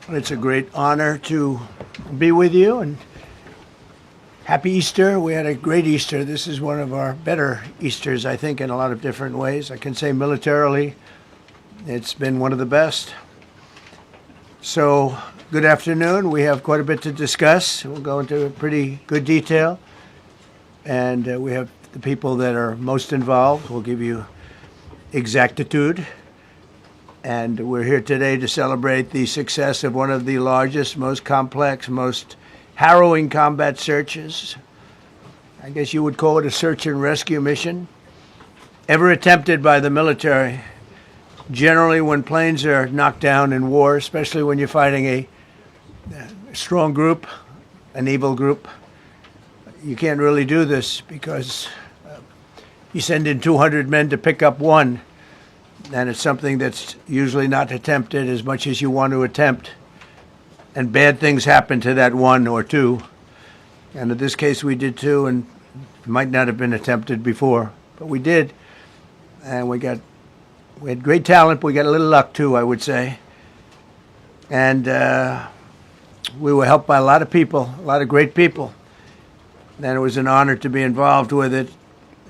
It's a great honor to be with you, and happy Easter. We had a great Easter. This is one of our better Easters, I think, in a lot of different ways. I can say militarily, it's been one of the best. So, good afternoon. We have quite a bit to discuss. We'll go into pretty good detail, and we have the people that are most involved. We'll give you exactitude. And we're here today to celebrate the success of one of the largest, most complex, most harrowing combat searches. I guess you would call it a search and rescue mission ever attempted by the military. Generally, when planes are knocked down in war, especially when you're fighting a strong group, an evil group, you can't really do this because you send in 200 men to pick up one. And it's something that's usually not attempted as much as you want to attempt. And bad things happen to that one or two. And in this case, we did two, and it might not have been attempted before. But we did. And we had great talent, but we got a little luck too, I would say. And we were helped by a lot of people, a lot of great people. And it was an honor to be involved with it.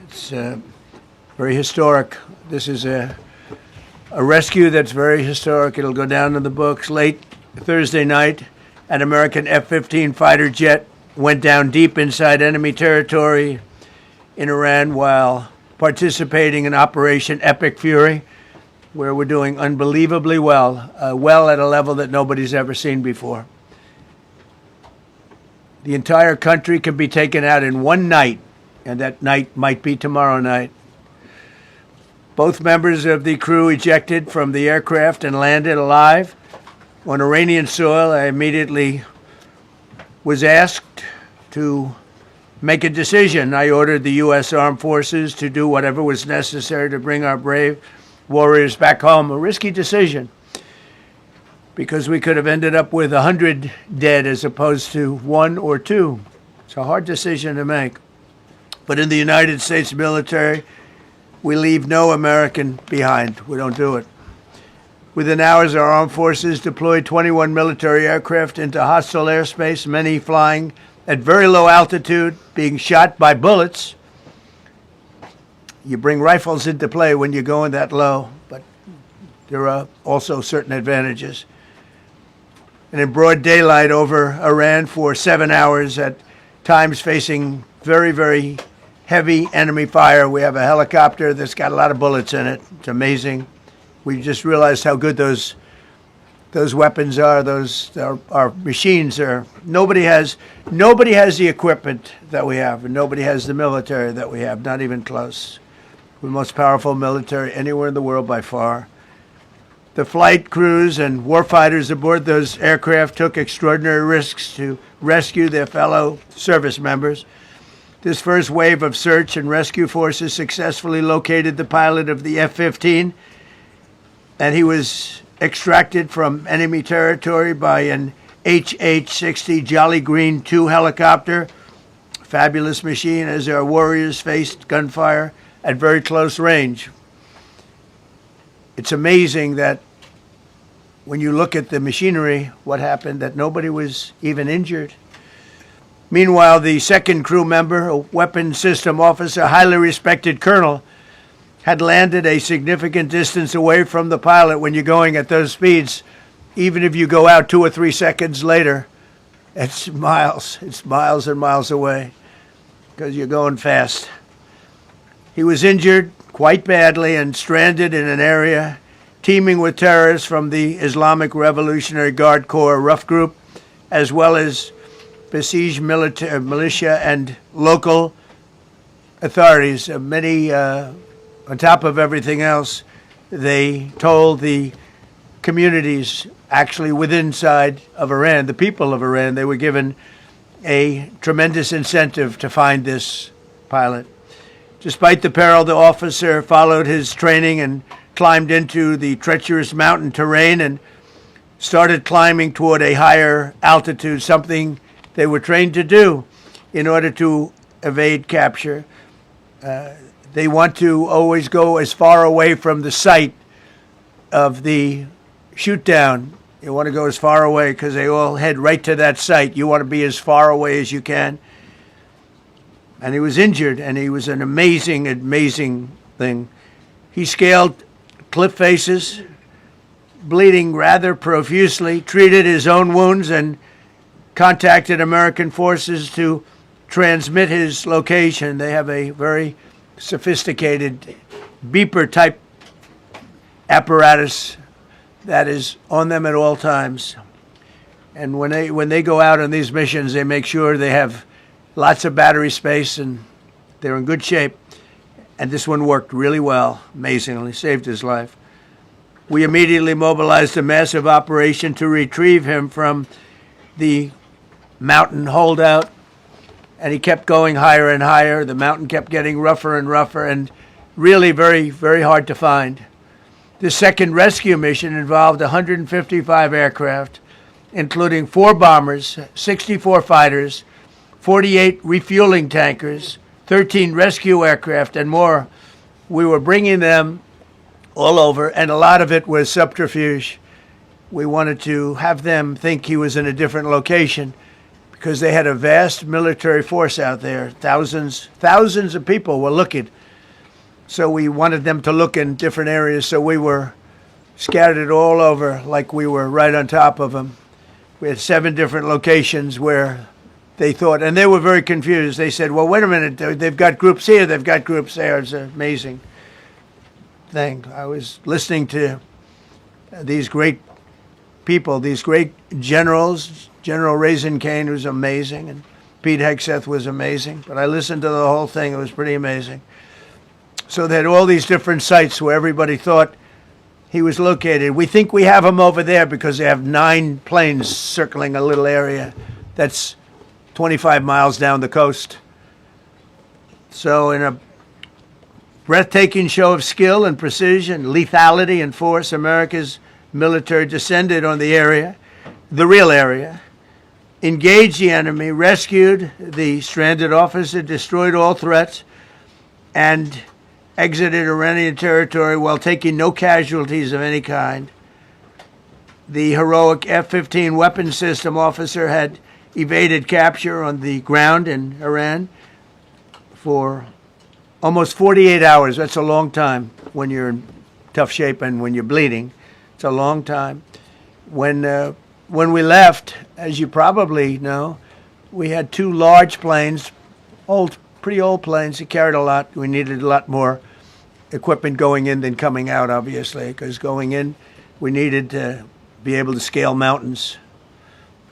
It's very historic. This is a rescue that's very historic. It'll go down in the books. Late Thursday night, an American F-15 fighter jet went down deep inside enemy territory in Iran while participating in Operation Epic Fury, where we're doing unbelievably well, well at a level that nobody's ever seen before. The entire country can be taken out in one night, and that night might be tomorrow night. Both members of the crew ejected from the aircraft and landed alive on Iranian soil. I immediately was asked to make a decision. I ordered the U.S. Armed Forces to do whatever was necessary to bring our brave warriors back home. A risky decision because we could have ended up with 100 dead as opposed to one or two. It's a hard decision to make. But in the United States military, we leave no American behind. We don't do it. Within hours, our armed forces deployed 21 military aircraft into hostile airspace, many flying at very low altitude, being shot by bullets. You bring rifles into play when you're going that low, but there are also certain advantages. And in broad daylight over Iran for 7 hours, at times facing very, very heavy enemy fire. We have a helicopter that's got a lot of bullets in it. It's amazing. We just realized how good those weapons are. Our machines are. Nobody has the equipment that we have, and nobody has the military that we have. Not even close. We're the most powerful military anywhere in the world by far. The flight crews and warfighters aboard those aircraft took extraordinary risks to rescue their fellow service members. This first wave of search and rescue forces successfully located the pilot of the F-15, and he was extracted from enemy territory by an HH-60 Jolly Green 2 helicopter. Fabulous machine as our warriors faced gunfire at very close range. It's amazing that when you look at the machinery, what happened, that nobody was even injured. Meanwhile, the second crew member, a weapons system officer, highly respected colonel, had landed a significant distance away from the pilot. When you're going at those speeds, even if you go out 2 or 3 seconds later, it's miles and miles away because you're going fast. He was injured quite badly and stranded in an area teeming with terrorists from the Islamic Revolutionary Guard Corps rough group, as well as besieged militia and local authorities. Many, on top of everything else, they told the communities actually within inside of Iran, the people of Iran, they were given a tremendous incentive to find this pilot. Despite the peril, the officer followed his training and climbed into the treacherous mountain terrain and started climbing toward a higher altitude, something they were trained to do in order to evade capture. They want to always go as far away from the site of the shoot down You want to go as far away because they all head right to that site. You want to be as far away as you can. And he was injured, and he was an amazing, amazing thing. He scaled cliff faces, bleeding rather profusely, treated his own wounds, and contacted American forces to transmit his location. They have a very sophisticated beeper-type apparatus that is on them at all times. And when they go out on these missions, they make sure they have lots of battery space and they're in good shape. And this one worked really well, amazingly, saved his life. We immediately mobilized a massive operation to retrieve him from the mountain holdout, and he kept going higher and higher. The mountain kept getting rougher and rougher, and really very, very hard to find. The second rescue mission involved 155 aircraft, including 4 bombers, 64 fighters, 48 refueling tankers, 13 rescue aircraft, and more. We were bringing them all over, and a lot of it was subterfuge. We wanted to have them think he was in a different location because they had a vast military force out there. Thousands of people were looking. So we wanted them to look in different areas, so we were scattered all over like we were right on top of them. We had 7 different locations where they thought, and they were very confused. They said, well, wait a minute, they've got groups here, they've got groups there. It's an amazing thing. I was listening to these great people, these great generals. General Raisin Kane was amazing, and Pete Hegseth was amazing. But I listened to the whole thing. It was pretty amazing. So they had all these different sites where everybody thought he was located. We think we have him over there because they have 9 planes circling a little area that's 25 miles down the coast. So in a breathtaking show of skill and precision, lethality and force, America's military descended on the area, the real area, engaged the enemy, rescued the stranded officer, destroyed all threats, and exited Iranian territory while taking no casualties of any kind. The heroic F-15 weapons system officer had evaded capture on the ground in Iran for almost 48 hours. That's a long time when you're in tough shape and when you're bleeding. It's a long time. When we left, as you probably know, we had 2 large planes, pretty old planes that carried a lot. We needed a lot more equipment going in than coming out, obviously, because going in, we needed to be able to scale mountains,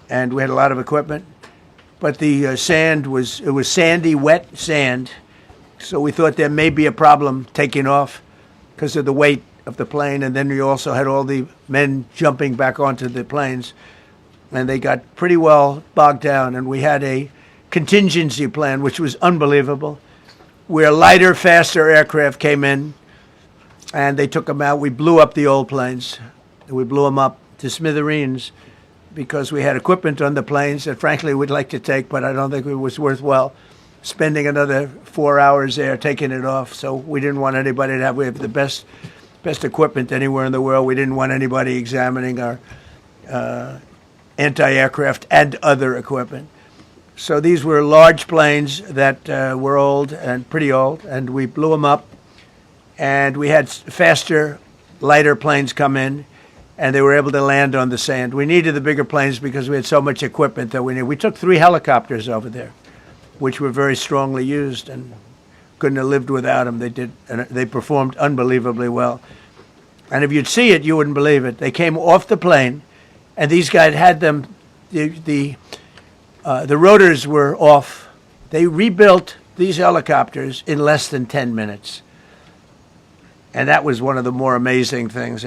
and we had a lot of equipment. But the sand was sandy, wet sand, so we thought there may be a problem taking off because of the weight of the plane, and then we also had all the men jumping back onto the planes, and they got pretty well bogged down, and we had a contingency plan, which was unbelievable, where lighter, faster aircraft came in, and they took them out. We blew up the old planes. We blew them up to smithereens because we had equipment on the planes that, frankly, we'd like to take, but I don't think it was worthwhile spending another 4 hours there taking it off. So we didn't want anybody to have. We have the best equipment anywhere in the world. We didn't want anybody examining our anti-aircraft and other equipment. So these were large planes that were old and pretty old, and we blew them up. And we had faster, lighter planes come in, and they were able to land on the sand. We needed the bigger planes because we had so much equipment that we needed. We took 3 helicopters over there, which were very strongly used and couldn't have lived without them. They performed unbelievably well. And if you'd see it, you wouldn't believe it. They came off the plane, and these guys had them. The rotors were off. They rebuilt these helicopters in less than 10 minutes. And that was one of the more amazing things.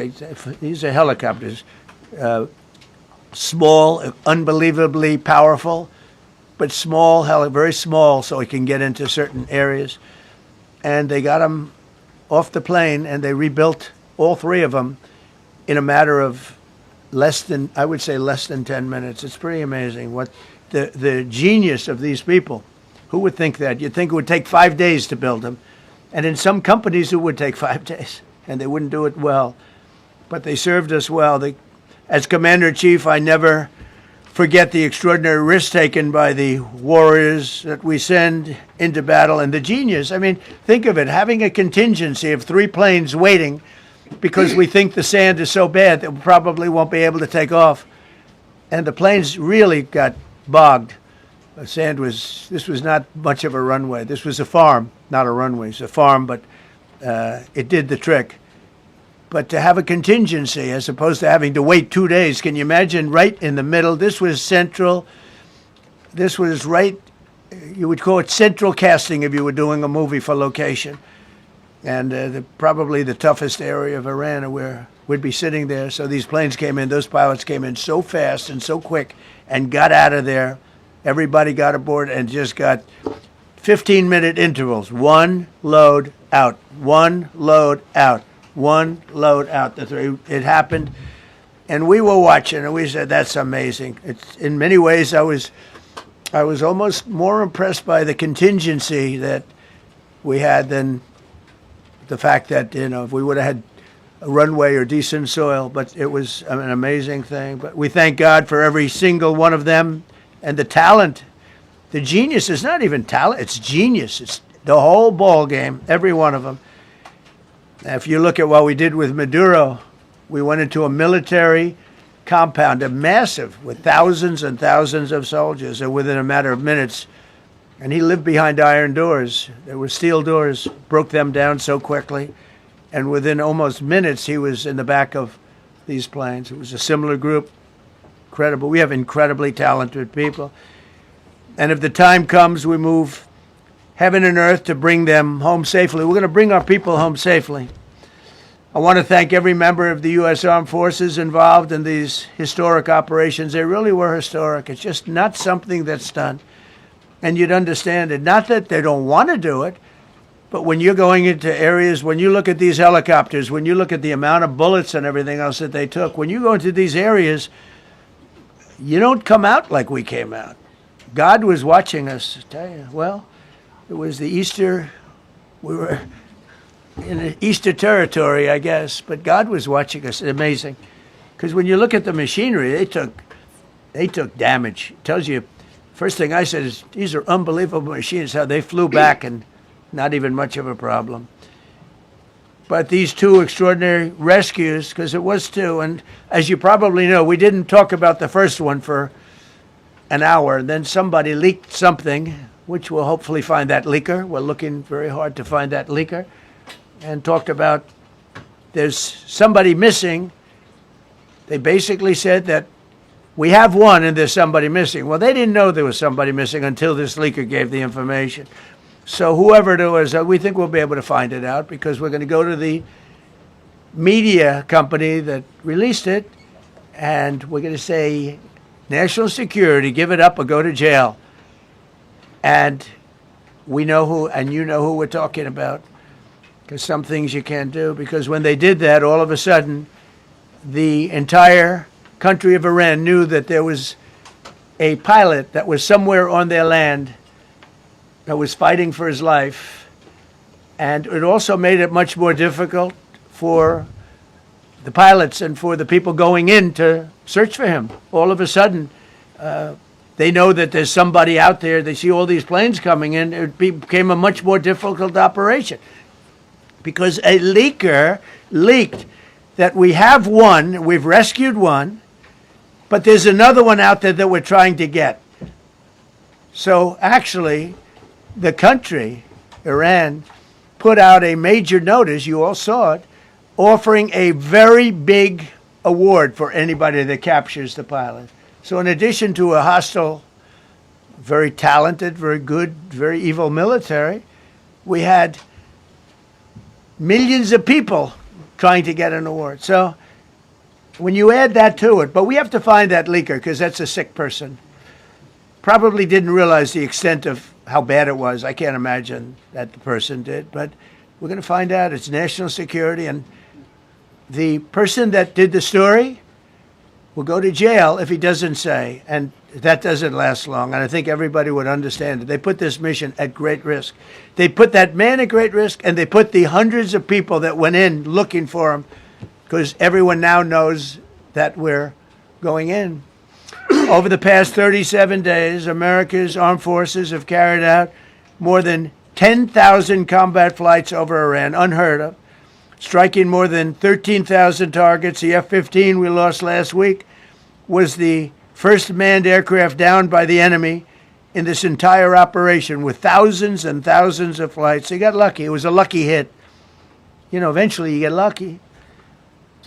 These are helicopters, small, unbelievably powerful, but small, very small, so it can get into certain areas. And they got them off the plane, and they rebuilt all 3 of them in a matter of less than 10 minutes. It's pretty amazing what the genius of these people. Who would think that? You'd think it would take 5 days to build them. And in some companies, it would take 5 days, and they wouldn't do it well. But they served us well. As Commander-in-Chief, I never forget the extraordinary risk taken by the warriors that we send into battle and the genius. I mean, think of it, having a contingency of 3 planes waiting because we think the sand is so bad that we probably won't be able to take off. And the planes really got bogged. The sand this was not much of a runway. This was a farm, not a runway. It's a farm, but it did the trick. But to have a contingency as opposed to having to wait 2 days, can you imagine, right in the middle? This was central. This was right, you would call it central casting if you were doing a movie for location. And probably the toughest area of Iran where we'd be sitting there. So these planes came in, those pilots came in so fast and so quick and got out of there. Everybody got aboard and just got 15-minute intervals. 1 load out, 1 load out. 1 load out. It happened, and we were watching, and we said, "That's amazing." It's in many ways, I was almost more impressed by the contingency that we had than the fact that if we would have had a runway or decent soil. But it was an amazing thing. But we thank God for every single one of them and the talent, the genius. It's not even talent; it's genius. It's the whole ball game. Every one of them. If you look at what we did with Maduro, we went into a military compound, a massive, with thousands and thousands of soldiers, and within a matter of minutes, and he lived behind iron doors. There were steel doors, broke them down so quickly, and within almost minutes, he was in the back of these planes. It was a similar group, incredible. We have incredibly talented people, and if the time comes, we move heaven and earth to bring them home safely. We're going to bring our people home safely. I want to thank every member of the U.S. Armed Forces involved in these historic operations. They really were historic. It's just not something that's done. And you'd understand it. Not that they don't want to do it, but when you're going into areas, when you look at these helicopters, when you look at the amount of bullets and everything else that they took, when you go into these areas, you don't come out like we came out. God was watching us, I tell you. Well, it was the Easter, we were in Easter territory, I guess, but God was watching us. It's amazing. Because when you look at the machinery, they took damage. It tells you, first thing I said is, these are unbelievable machines, how they flew back and not even much of a problem. But these 2 extraordinary rescues, because it was 2, and as you probably know, we didn't talk about the first one for an hour, and then somebody leaked something, which we'll hopefully find that leaker. We're looking very hard to find that leaker. And talked about there's somebody missing. They basically said that we have one and there's somebody missing. Well, they didn't know there was somebody missing until this leaker gave the information. So whoever it was, we think we'll be able to find it out because we're going to go to the media company that released it, and we're going to say, national security, give it up or go to jail. And we know who, and you know who we're talking about, because some things you can't do. Because when they did that, all of a sudden, the entire country of Iran knew that there was a pilot that was somewhere on their land that was fighting for his life. And it also made it much more difficult for the pilots and for the people going in to search for him. All of a sudden, they know that there's somebody out there. They see all these planes coming in. It became a much more difficult operation because a leaker leaked that we have one, we've rescued one, but there's another one out there that we're trying to get. So actually, the country, Iran, put out a major notice, you all saw it, offering a very big award for anybody that captures the pilot. So in addition to a hostile, very talented, very good, very evil military, we had millions of people trying to get an award. So when you add that to it, but we have to find that leaker because that's a sick person. Probably didn't realize the extent of how bad it was. I can't imagine that the person did, but we're going to find out. It's national security, and the person that did the story will go to jail if he doesn't say, and that doesn't last long, and I think everybody would understand it. They put this mission at great risk. They put that man at great risk, and they put the hundreds of people that went in looking for him, because everyone now knows that we're going in. Over the past 37 days, America's armed forces have carried out more than 10,000 combat flights over Iran, unheard of, striking more than 13,000 targets. The F-15 we lost last week was the first manned aircraft downed by the enemy in this entire operation, with thousands and thousands of flights. They got lucky. It was a lucky hit. You know, eventually you get lucky.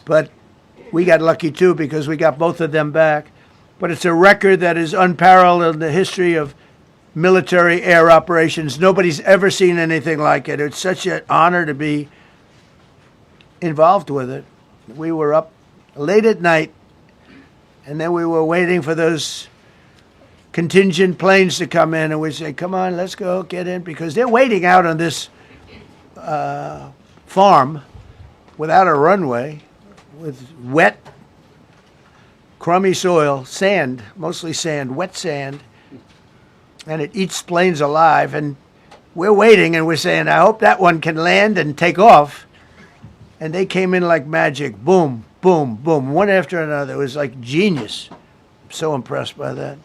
But we got lucky too because we got both of them back. But it's a record that is unparalleled in the history of military air operations. Nobody's ever seen anything like it. It's such an honor to be involved with it. We were up late at night, and then we were waiting for those contingent planes to come in, and we say, come on, let's go, get in, because they're waiting out on this farm without a runway, with wet, crummy soil, sand, mostly sand, wet sand, and it eats planes alive, and we're waiting, and we're saying, I hope that one can land and take off. And they came in like magic, boom, boom, boom, one after another. It was like genius. I'm so impressed by that.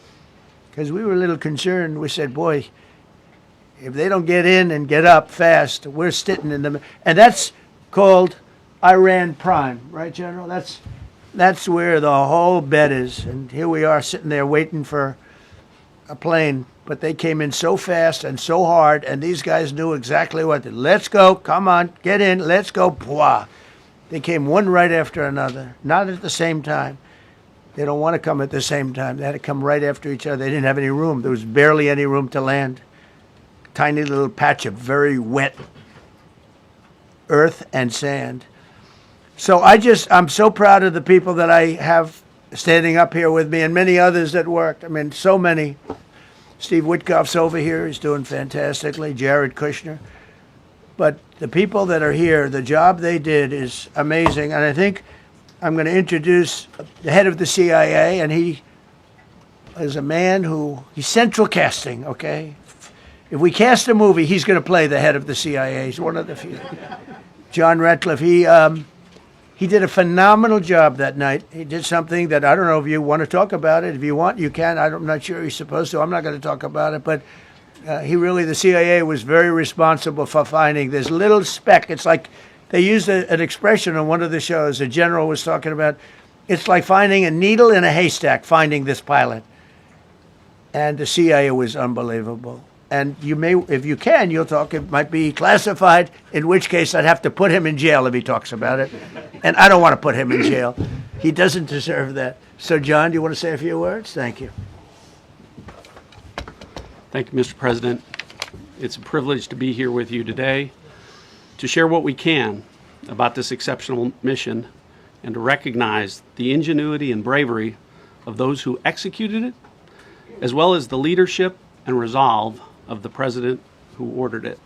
Because we were a little concerned. We said, boy, if they don't get in and get up fast, we're sitting in them. And that's called Iran Prime, right, General? That's where the whole bet is. And here we are sitting there waiting for a plane. But they came in so fast and so hard, and these guys knew exactly what to do. Let's go, come on, get in, let's go. Pwah. They came one right after another, not at the same time. They don't want to come at the same time. They had to come right after each other. They didn't have any room. There was barely any room to land. Tiny little patch of very wet earth and sand. So I'm so proud of the people that I have standing up here with me, and many others that worked. I mean, so many. Steve Witkoff's over here. He's doing fantastically. Jared Kushner. But the people that are here, the job they did is amazing. And I think I'm going to introduce the head of the CIA, and he is a man he's central casting, okay? If we cast a movie, he's going to play the head of the CIA. He's one of the few. John Ratcliffe, he did a phenomenal job that night. He did something that I don't know if you want to talk about it. If you want, you can. I'm not sure he's supposed to. I'm not going to talk about it. But the CIA was very responsible for finding this little speck. It's like they used an expression on one of the shows. A general was talking about, it's like finding a needle in a haystack, finding this pilot. And the CIA was unbelievable. And you may, if you can, you'll talk. It might be classified, in which case I'd have to put him in jail if he talks about it. And I don't want to put him in jail. He doesn't deserve that. So, John, do you want to say a few words? Thank you. Thank you, Mr. President. It's a privilege to be here with you today to share what we can about this exceptional mission and to recognize the ingenuity and bravery of those who executed it, as well as the leadership and resolve of the President who ordered it.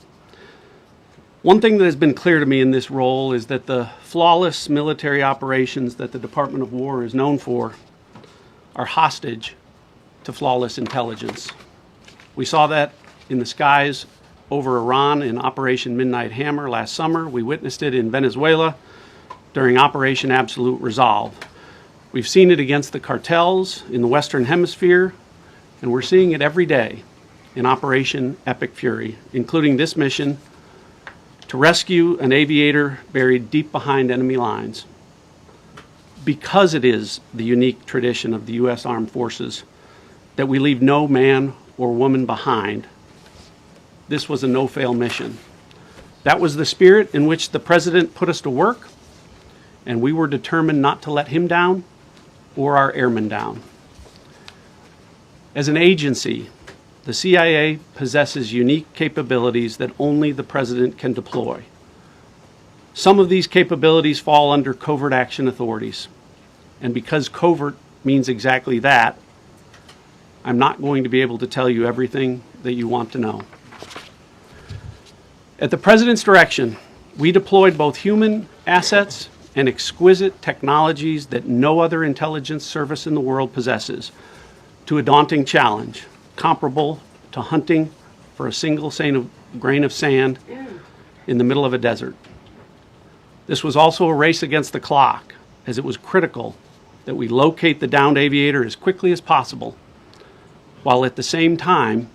One thing that has been clear to me in this role is that the flawless military operations that the Department of War is known for are hostage to flawless intelligence. We saw that in the skies over Iran in Operation Midnight Hammer last summer. We witnessed it in Venezuela during Operation Absolute Resolve. We've seen it against the cartels in the Western Hemisphere, and we're seeing it every day in Operation Epic Fury, including this mission to rescue an aviator buried deep behind enemy lines. Because it is the unique tradition of the U.S. Armed Forces that we leave no man or woman behind, this was a no-fail mission. That was the spirit in which the President put us to work, and we were determined not to let him down or our airmen down. As an agency, the CIA possesses unique capabilities that only the President can deploy. Some of these capabilities fall under covert action authorities. And because covert means exactly that, I'm not going to be able to tell you everything that you want to know. At the President's direction, we deployed both human assets and exquisite technologies that no other intelligence service in the world possesses to a daunting challenge, comparable to hunting for a single grain of sand in the middle of a desert. This was also a race against the clock, as it was critical that we locate the downed aviator as quickly as possible, while at the same time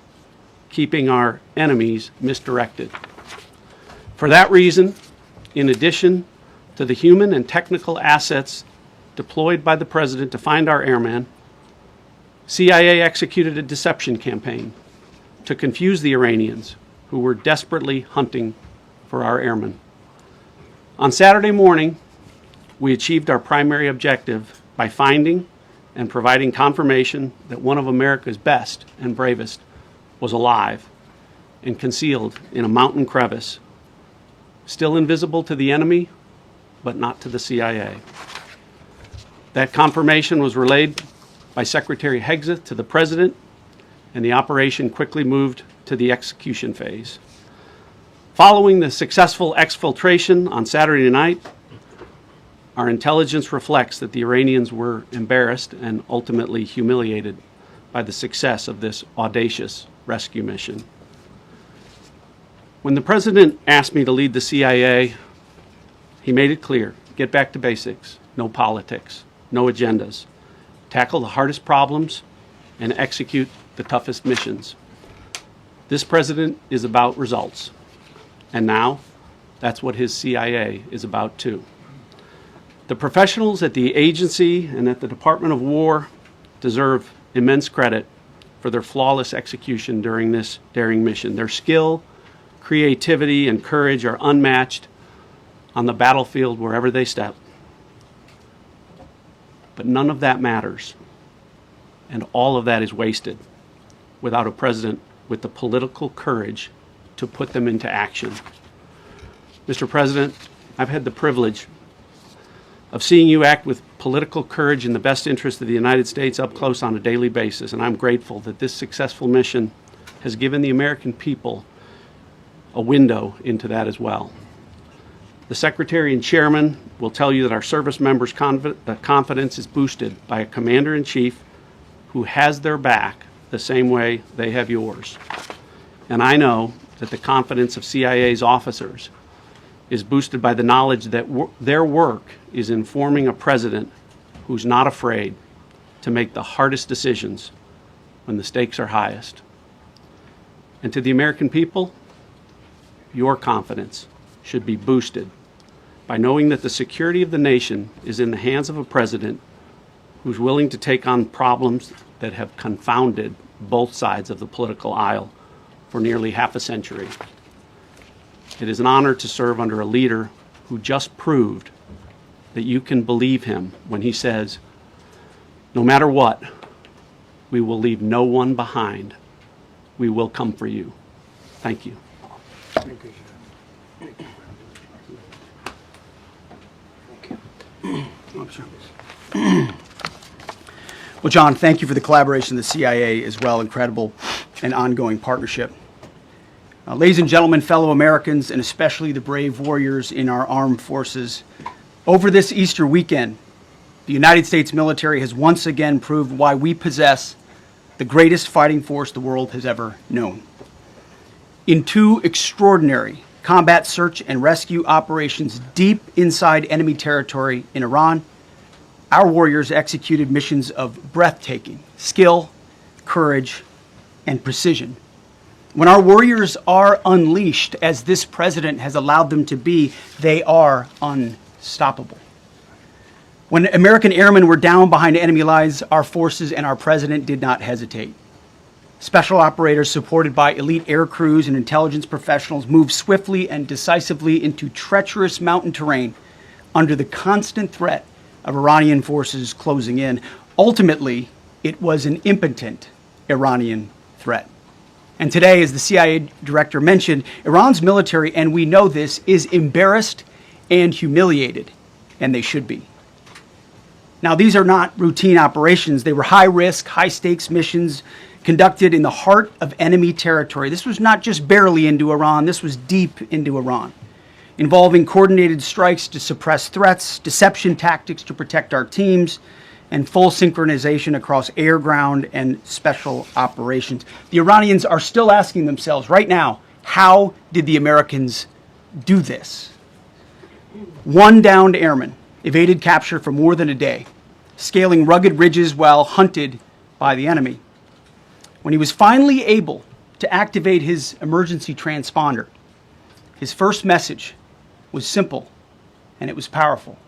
keeping our enemies misdirected. For that reason, in addition to the human and technical assets deployed by the President to find our airman, CIA executed a deception campaign to confuse the Iranians who were desperately hunting for our airmen. On Saturday morning, we achieved our primary objective by finding and providing confirmation that one of America's best and bravest was alive and concealed in a mountain crevice, still invisible to the enemy, but not to the CIA. That confirmation was relayed by Secretary Hegseth to the President, and the operation quickly moved to the execution phase. Following the successful exfiltration on Saturday night, our intelligence reflects that the Iranians were embarrassed and ultimately humiliated by the success of this audacious rescue mission. When the President asked me to lead the CIA, he made it clear: get back to basics, no politics, no agendas, tackle the hardest problems, and execute the toughest missions. This President is about results, and now that's what his CIA is about too. The professionals at the agency and at the Department of War deserve immense credit for their flawless execution during this daring mission. Their skill, creativity, and courage are unmatched on the battlefield wherever they step. But none of that matters, and all of that is wasted without a president with the political courage to put them into action. Mr. President, I've had the privilege of seeing you act with political courage in the best interest of the United States up close on a daily basis, and I'm grateful that this successful mission has given the American people a window into that as well. The Secretary and Chairman will tell you that our service members' confidence is boosted by a Commander-in-Chief who has their back the same way they have yours. And I know that the confidence of CIA's officers is boosted by the knowledge that their work is informing a president who's not afraid to make the hardest decisions when the stakes are highest. And to the American people, your confidence should be boosted by knowing that the security of the nation is in the hands of a president who's willing to take on problems that have confounded both sides of the political aisle for nearly half a century. It is an honor to serve under a leader who just proved that you can believe him when he says, no matter what, we will leave no one behind. We will come for you. Thank you. Thank you, sir. Well, John, thank you for the collaboration of the CIA as well. Incredible and ongoing partnership. Ladies and gentlemen, fellow Americans, and especially the brave warriors in our armed forces, over this Easter weekend, the United States military has once again proved why we possess the greatest fighting force the world has ever known. In two extraordinary combat search and rescue operations deep inside enemy territory in Iran, our warriors executed missions of breathtaking skill, courage, and precision. When our warriors are unleashed, as this president has allowed them to be, they are unstoppable. When American airmen were down behind enemy lines, our forces and our president did not hesitate. Special operators supported by elite air crews and intelligence professionals moved swiftly and decisively into treacherous mountain terrain under the constant threat of Iranian forces closing in. Ultimately, it was an impotent Iranian threat. And today, as the CIA director mentioned, Iran's military, and we know this, is embarrassed and humiliated, and they should be. Now, these are not routine operations. They were high-risk, high-stakes missions conducted in the heart of enemy territory. This was not just barely into Iran, this was deep into Iran, involving coordinated strikes to suppress threats, deception tactics to protect our teams, and full synchronization across air, ground, and special operations. The Iranians are still asking themselves right now, how did the Americans do this? One downed airman evaded capture for more than a day. scaling rugged ridges while hunted by the enemy. When he was finally able to activate his emergency transponder, his first message was simple and it was powerful.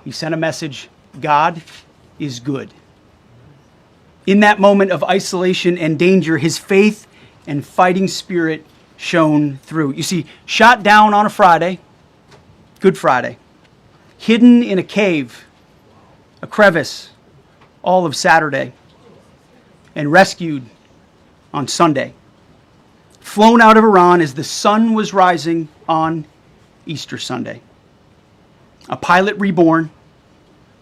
He sent a message, God is good. In that moment of isolation and danger, his faith and fighting spirit shone through. You see, shot down on a Friday, Good Friday, hidden in a cave, a crevice, all of Saturday, and rescued on Sunday. Flown out of Iran as the sun was rising on Easter Sunday. A pilot reborn,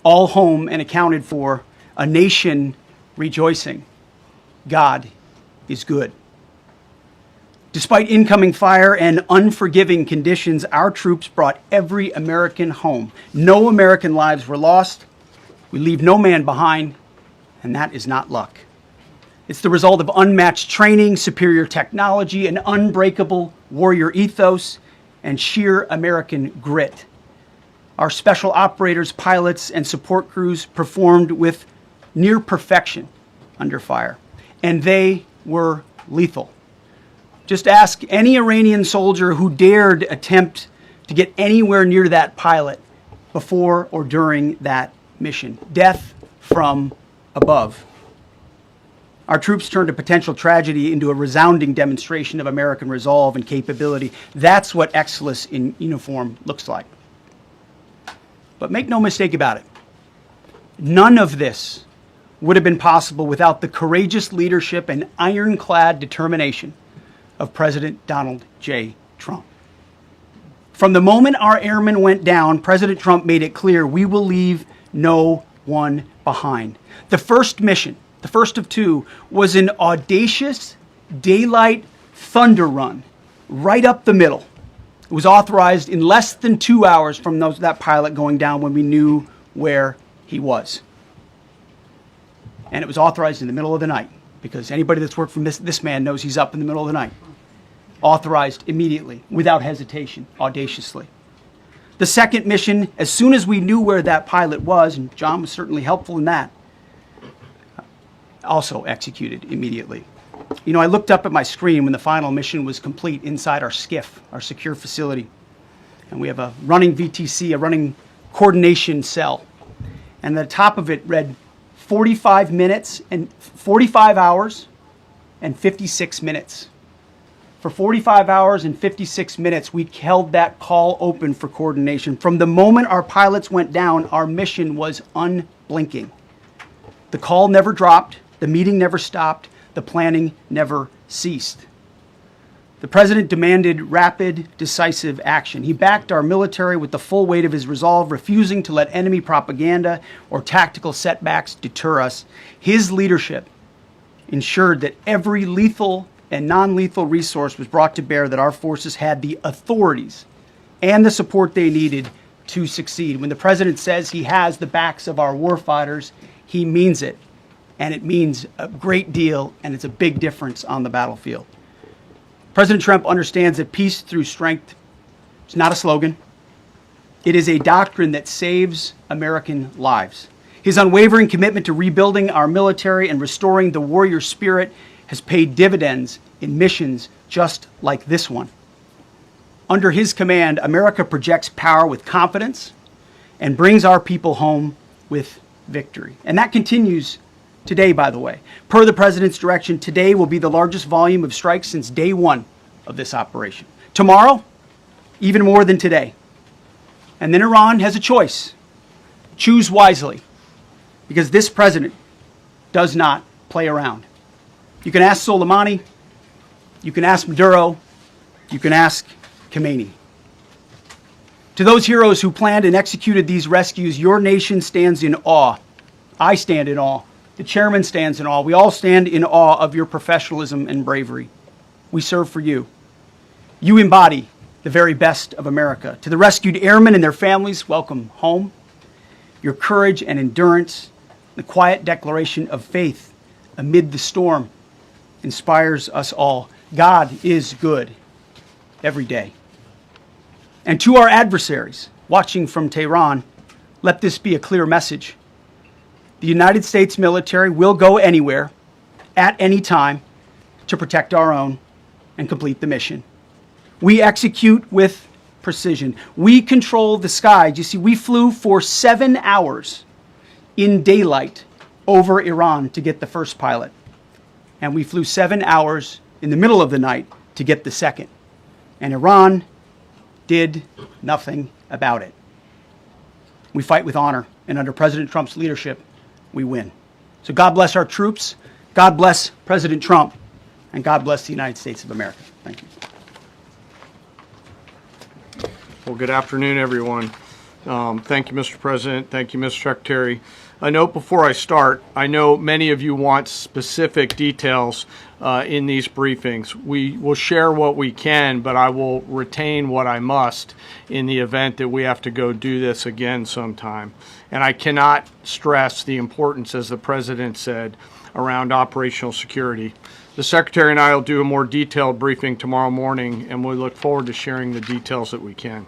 all home and accounted for, a nation rejoicing. God is good. Despite incoming fire and unforgiving conditions, our troops brought every American home. No American lives were lost. We leave no man behind, and that is not luck. It's the result of unmatched training, superior technology, an unbreakable warrior ethos, and sheer American grit. Our special operators, pilots, and support crews performed with near perfection under fire, and they were lethal. Just ask any Iranian soldier who dared attempt to get anywhere near that pilot before or during that mission. Death from above. Our troops turned a potential tragedy into a resounding demonstration of American resolve and capability. That's what excellence in uniform looks like. But make no mistake about it. None of this would have been possible without the courageous leadership and ironclad determination of President Donald J. Trump. From the moment our airmen went down, President Trump made it clear we will leave no one behind. The first mission, the first of two, was an audacious daylight thunder run right up the middle. It was authorized in less than 2 hours from that pilot going down when we knew where he was. And it was authorized in the middle of the night, because anybody that's worked for this man knows he's up in the middle of the night. Authorized immediately, without hesitation, audaciously. The second mission, as soon as we knew where that pilot was, and John was certainly helpful in that, also executed immediately. You know, I looked up at my screen when the final mission was complete inside our SCIF, our secure facility. And we have a running VTC, a running coordination cell. And the top of it read 45 hours and 56 minutes. For 45 hours and 56 minutes, we held that call open for coordination. From the moment our pilots went down, our mission was unblinking. The call never dropped, the meeting never stopped, the planning never ceased. The president demanded rapid, decisive action. He backed our military with the full weight of his resolve, refusing to let enemy propaganda or tactical setbacks deter us. His leadership ensured that every lethal and non-lethal resource was brought to bear, that our forces had the authorities and the support they needed to succeed. When the president says he has the backs of our warfighters, he means it. And it means a great deal, and it's a big difference on the battlefield. President Trump understands that peace through strength is not a slogan. It is a doctrine that saves American lives. His unwavering commitment to rebuilding our military and restoring the warrior spirit has paid dividends in missions just like this one. Under his command, America projects power with confidence and brings our people home with victory. And that continues today, by the way. Per the president's direction, today will be the largest volume of strikes since day one of this operation. Tomorrow, even more than today. And then Iran has a choice. Choose wisely, because this president does not play around. You can ask Soleimani, you can ask Maduro, you can ask Khomeini. To those heroes who planned and executed these rescues, your nation stands in awe. I stand in awe. The chairman stands in awe. We all stand in awe of your professionalism and bravery. We serve for you. You embody the very best of America. To the rescued airmen and their families, welcome home. Your courage and endurance, the quiet declaration of faith amid the storm, inspires us all. God is good every day. And to our adversaries watching from Tehran, let this be a clear message. The United States military will go anywhere, at any time, to protect our own and complete the mission. We execute with precision. We control the skies. You see, we flew for 7 hours in daylight over Iran to get the first pilot. And we flew 7 hours in the middle of the night to get the second. And Iran did nothing about it. We fight with honor, and under President Trump's leadership, we win. So God bless our troops, God bless President Trump, and God bless the United States of America. Thank you. Well, good afternoon, everyone. Thank you, Mr. President. Thank you, Mr. Secretary. A note before I start, I know many of you want specific details in these briefings. We will share what we can, but I will retain what I must in the event that we have to go do this again sometime. And I cannot stress the importance, as the President said, around operational security. The Secretary and I will do a more detailed briefing tomorrow morning, and we look forward to sharing the details that we can.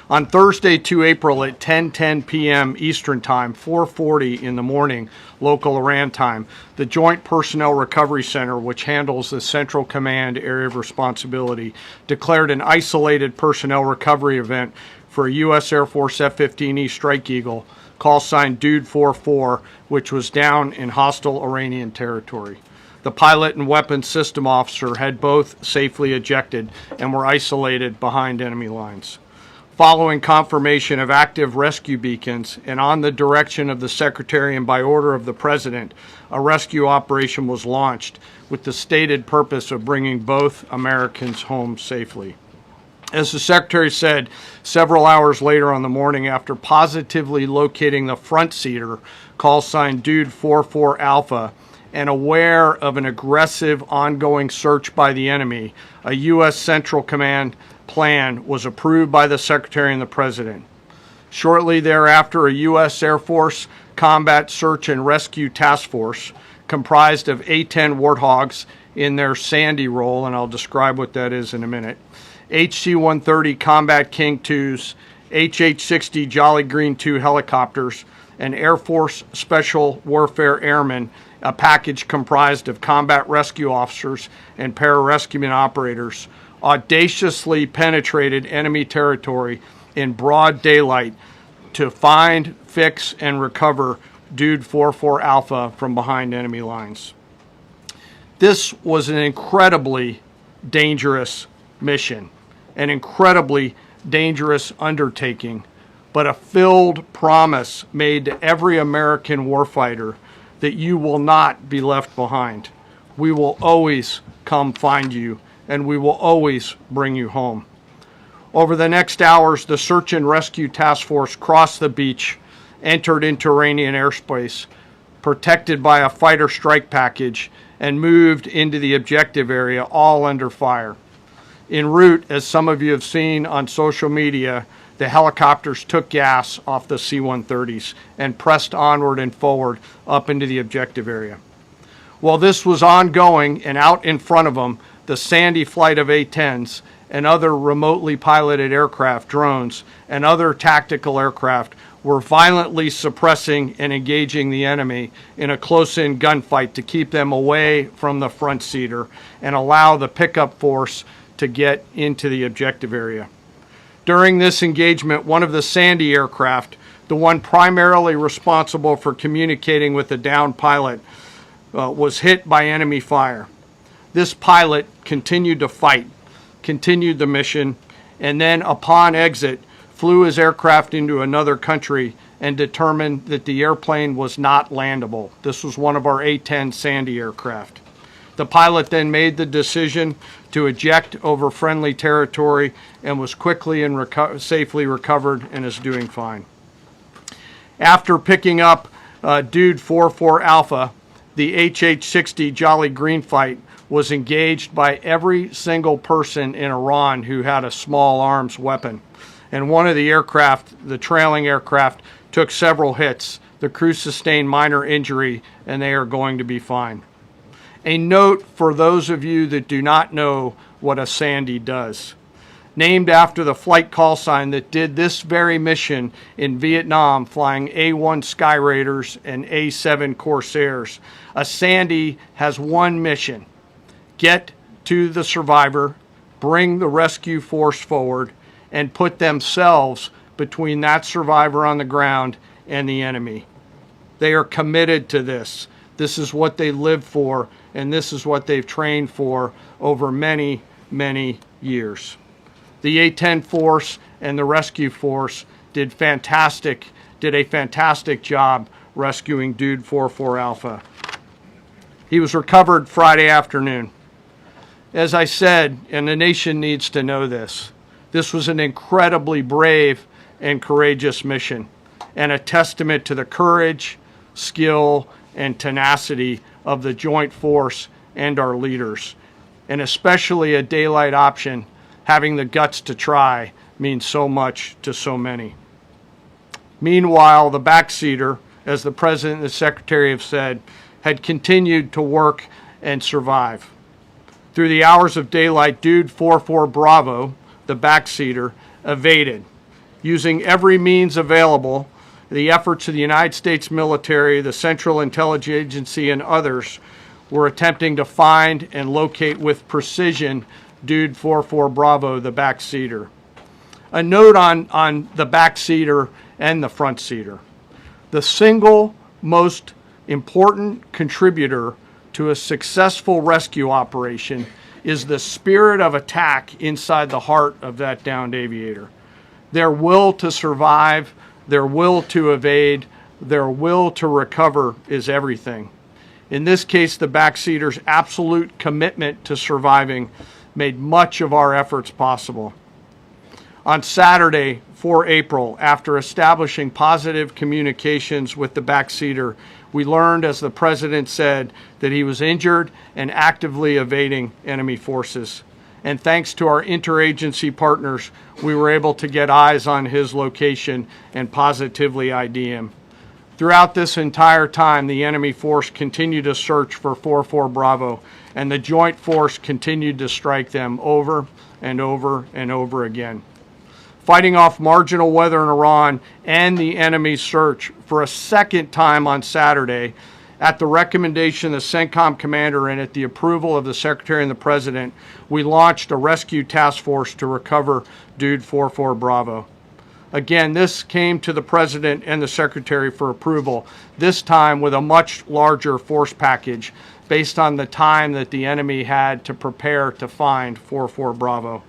On Thursday, 2 April at 10:10 p.m. Eastern Time, 4:40 in the morning, local Iran time, the Joint Personnel Recovery Center, which handles the Central Command area of responsibility, declared an isolated personnel recovery event for a U.S. Air Force F-15E Strike Eagle, call sign Dude 44, which was down in hostile Iranian territory. The pilot and weapons system officer had both safely ejected and were isolated behind enemy lines. Following confirmation of active rescue beacons and on the direction of the Secretary and by order of the President, a rescue operation was launched with the stated purpose of bringing both Americans home safely. As the Secretary said, several hours later on the morning, after positively locating the front seater, call sign Dude 44 Alpha, and aware of an aggressive ongoing search by the enemy, a U.S. Central Command plan was approved by the Secretary and the President. Shortly thereafter, a U.S. Air Force Combat Search and Rescue Task Force, comprised of A-10 Warthogs in their Sandy role, and I'll describe what that is in a minute, HC-130 Combat King IIs, HH-60 Jolly Green II helicopters, and Air Force Special Warfare Airmen, a package comprised of combat rescue officers and pararescueman operators, audaciously penetrated enemy territory in broad daylight to find, fix, and recover Dude 44 Alpha from behind enemy lines. This was an incredibly dangerous mission, an incredibly dangerous undertaking, but a filled promise made to every American warfighter that you will not be left behind. We will always come find you, and we will always bring you home. Over the next hours, the Search and Rescue Task Force crossed the beach, entered into Iranian airspace, protected by a fighter strike package, and moved into the objective area, all under fire. En route, as some of you have seen on social media, the helicopters took gas off the C-130s and pressed onward and forward up into the objective area. While this was ongoing and out in front of them, the Sandy flight of A-10s and other remotely piloted aircraft, drones, and other tactical aircraft were violently suppressing and engaging the enemy in a close-in gunfight to keep them away from the front seater and allow the pickup force to get into the objective area. During this engagement, one of the Sandy aircraft, the one primarily responsible for communicating with the downed pilot, was hit by enemy fire. This pilot continued to fight, continued the mission, and then upon exit, flew his aircraft into another country and determined that the airplane was not landable. This was one of our A-10 Sandy aircraft. The pilot then made the decision to eject over friendly territory and was quickly and safely recovered and is doing fine. After picking up Dude 44 Alpha, the HH-60 Jolly Green fight was engaged by every single person in Iran who had a small arms weapon. And one of the aircraft, the trailing aircraft, took several hits. The crew sustained minor injury, and they are going to be fine. A note for those of you that do not know what a Sandy does. named after the flight call sign that did this very mission in Vietnam, flying A-1 Sky Raiders and A-7 Corsairs. A Sandy has one mission: get to the survivor, bring the rescue force forward, and put themselves between that survivor on the ground and the enemy. They are committed to this. This is what they live for, and this is what they've trained for over many, many years. The A-10 force and the rescue force did a fantastic job rescuing Dude 44 Alpha. He was recovered Friday afternoon. As I said, and the nation needs to know this, this was an incredibly brave and courageous mission, and a testament to the courage, skill, and tenacity of the Joint Force and our leaders. And especially a daylight option, having the guts to try, means so much to so many. Meanwhile, the backseater, as the President and the Secretary have said, had continued to work and survive. Through the hours of daylight, Dude 44 Bravo, the backseater, evaded. Using every means available, the efforts of the United States military, the Central Intelligence Agency, and others were attempting to find and locate with precision Dude 44 Bravo, the backseater. A note on the backseater and the front seater. The single most important contributor to a successful rescue operation is the spirit of attack inside the heart of that downed aviator. Their will to survive, their will to evade, their will to recover is everything. In this case, the backseater's absolute commitment to surviving made much of our efforts possible. On Saturday, 4 April, after establishing positive communications with the backseater, we learned, as the President said, that he was injured and actively evading enemy forces. And thanks to our interagency partners, we were able to get eyes on his location and positively ID him. Throughout this entire time, the enemy force continued to search for 44 Bravo, and the Joint Force continued to strike them over and over and over again. Fighting off marginal weather in Iran and the enemy's search for a second time on Saturday, at the recommendation of the CENTCOM commander and at the approval of the Secretary and the President, we launched a rescue task force to recover Dude 44 Bravo. Again, this came to the President and the Secretary for approval, this time with a much larger force package based on the time that the enemy had to prepare to find 44 Bravo.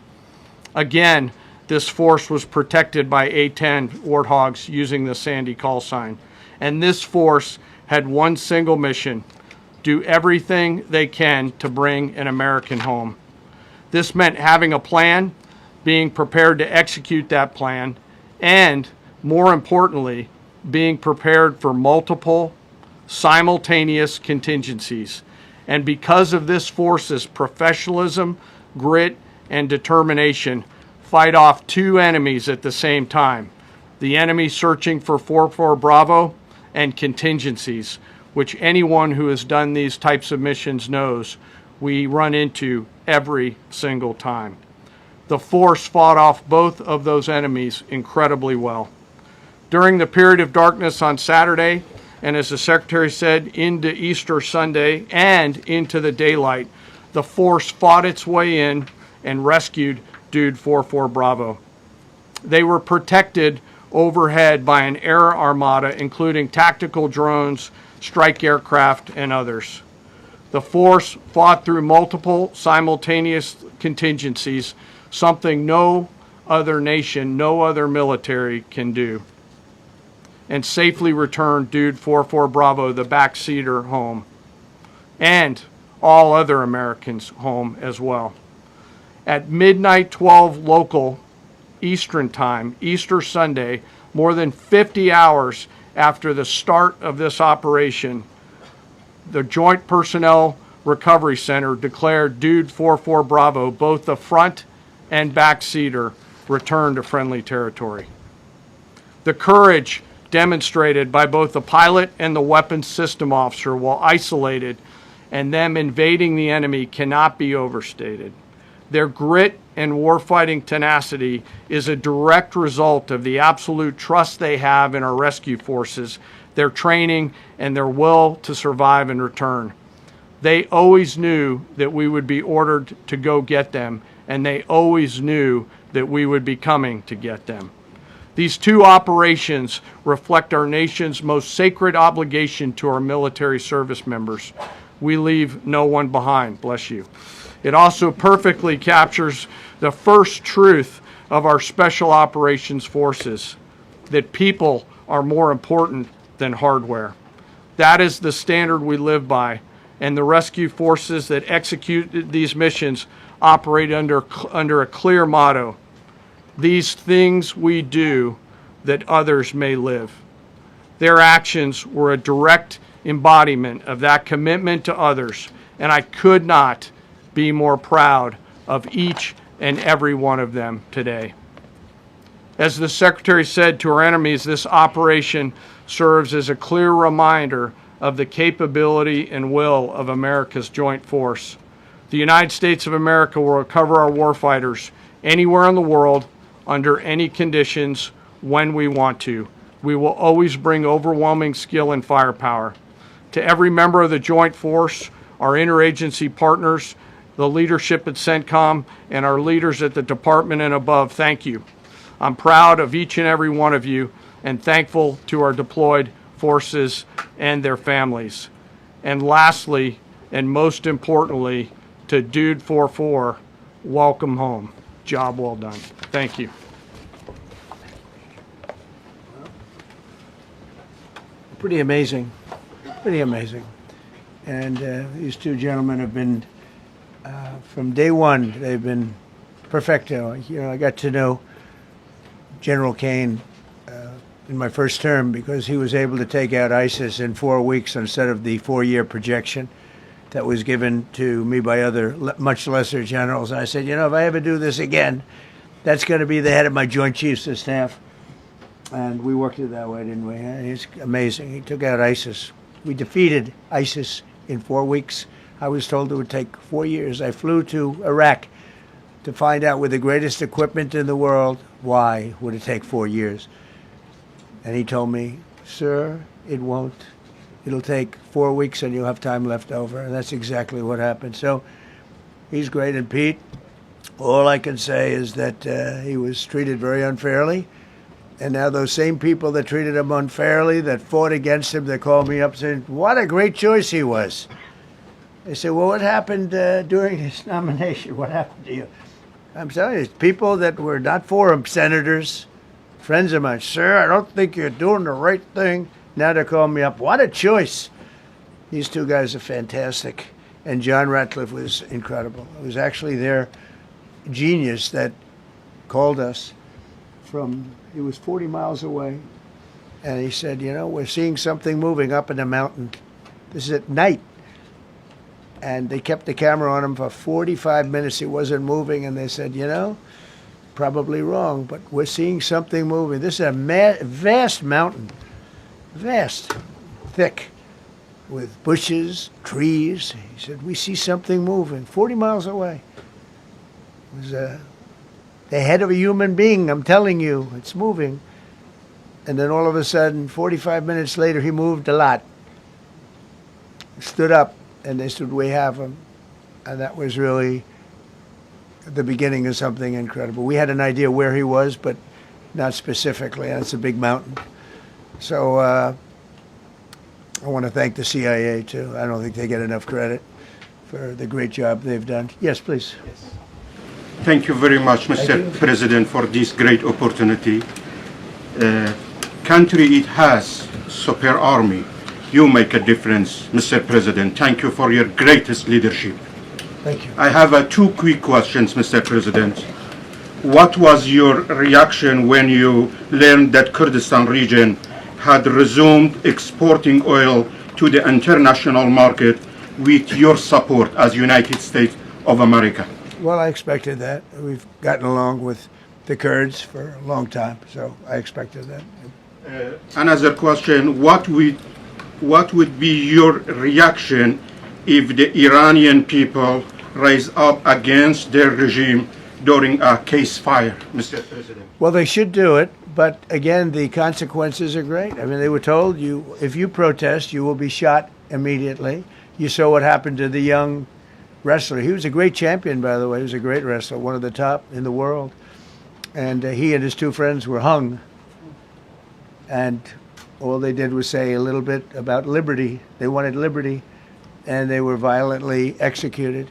Again, this force was protected by A-10 Warthogs using the Sandy call sign. And this force had one single mission: do everything they can to bring an American home. This meant having a plan, being prepared to execute that plan, and, more importantly, being prepared for multiple, simultaneous contingencies. And because of this force's professionalism, grit, and determination, fight off two enemies at the same time: the enemy searching for 44 Bravo and contingencies, which anyone who has done these types of missions knows we run into every single time. The force fought off both of those enemies incredibly well. During the period of darkness on Saturday, and as the Secretary said, into Easter Sunday and into the daylight, the force fought its way in and rescued Dude 44 Bravo. They were protected overhead by an air armada, including tactical drones, strike aircraft, and others. The force fought through multiple simultaneous contingencies, something no other nation, no other military can do, and safely returned Dude 44 Bravo, the backseater, home, and all other Americans home as well. At midnight 12 local Eastern Time, Easter Sunday, more than 50 hours after the start of this operation, the Joint Personnel Recovery Center declared Dude 44 Bravo, both the front and backseater, returned to friendly territory. The courage demonstrated by both the pilot and the weapons system officer while isolated and them invading the enemy cannot be overstated. Their grit and warfighting tenacity is a direct result of the absolute trust they have in our rescue forces, their training, and their will to survive and return. They always knew that we would be ordered to go get them, and they always knew that we would be coming to get them. These two operations reflect our nation's most sacred obligation to our military service members. We leave no one behind, bless you. It also perfectly captures the first truth of our special operations forces, that people are more important than hardware. That is the standard we live by, and the rescue forces that execute these missions operate under a clear motto: these things we do that others may live. Their actions were a direct embodiment of that commitment to others, and I could not be more proud of each and every one of them today. As the Secretary said to our enemies, this operation serves as a clear reminder of the capability and will of America's joint force. The United States of America will recover our warfighters anywhere in the world, under any conditions, when we want to. We will always bring overwhelming skill and firepower. To every member of the joint force, our interagency partners, the leadership at CENTCOM, and our leaders at the department and above, thank you. I'm proud of each and every one of you, and thankful to our deployed forces and their families. And lastly, and most importantly, to Dude 44, welcome home. Job well done. Thank you. Pretty amazing. Pretty amazing. And these two gentlemen have been, from day one, they've been perfecto. You know, I got to know General Kane in my first term because he was able to take out ISIS in 4 weeks instead of the 4-year projection that was given to me by other much lesser generals. And I said, you know, if I ever do this again, that's going to be the head of my Joint Chiefs of Staff. And we worked it that way, didn't we? It's amazing. He took out ISIS. We defeated ISIS in 4 weeks. I was told it would take 4 years. I flew to Iraq to find out with the greatest equipment in the world, why would it take 4 years? And he told me, sir, it won't. It'll take 4 weeks and you'll have time left over. And that's exactly what happened. So he's great. And Pete, all I can say is that he was treated very unfairly. And now those same people that treated him unfairly, that fought against him, they called me up saying, what a great choice he was. They said, well, what happened during his nomination? What happened to you? I'm telling you, people that were not for him, senators, friends of mine, sir, I don't think you're doing the right thing. Now they're calling me up. What a choice. These two guys are fantastic. And John Ratcliffe was incredible. It was actually their genius that called us from, he was 40 miles away. And he said, you know, we're seeing something moving up in the mountain. This is at night. And they kept the camera on him for 45 minutes. It wasn't moving. And they said, you know, probably wrong, but we're seeing something moving. This is a vast mountain. Vast, thick, with bushes, trees. He said, we see something moving 40 miles away. It was the head of a human being, I'm telling you, it's moving. And then all of a sudden, 45 minutes later, he moved a lot. Stood up, and they said, we have him. And that was really the beginning of something incredible. We had an idea where he was, but not specifically. That's a big mountain. So I want to thank the CIA, too. I don't think they get enough credit for the great job they've done. Yes, please. Yes. Thank you very much, Mr. President, for this great opportunity. Country, it has super army. You make a difference, Mr. President. Thank you for your greatest leadership. Thank you. I have 2 quick questions, Mr. President. What was your reaction when you learned that Kurdistan region had resumed exporting oil to the international market with your support as United States of America? Well, I expected that. We've gotten along with the Kurds for a long time, so I expected that. Another question, what would be your reaction if the Iranian people rise up against their regime during a ceasefire, Mr. President? Well, they should do it, but again, the consequences are great. I mean, they were told if you protest, you will be shot immediately. You saw what happened to the young wrestler. He was a great champion, by the way. He was a great wrestler, one of the top in the world. And he and his two friends were hung. And all they did was say a little bit about liberty. They wanted liberty, and they were violently executed.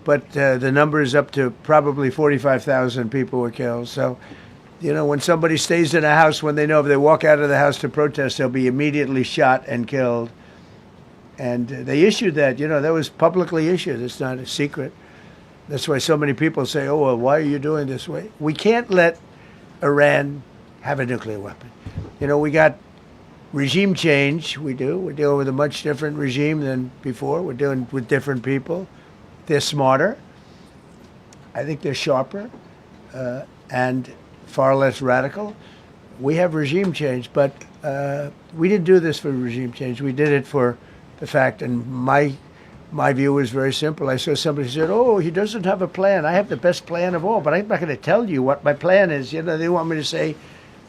But the number is up to probably 45,000 people were killed. So, you know, when somebody stays in a house, when they know if they walk out of the house to protest, they'll be immediately shot and killed. And they issued that, you know, that was publicly issued. It's not a secret. That's why so many people say, oh, well, why are you doing this way? We can't let Iran have a nuclear weapon. You know, we got regime change. We do. We're dealing with a much different regime than before. We're dealing with different people. They're smarter. I think they're sharper and far less radical. We have regime change, but we didn't do this for regime change. We did it for the fact, and my view was very simple. I saw somebody said, oh, he doesn't have a plan. I have the best plan of all, but I'm not going to tell you what my plan is. You know, they want me to say,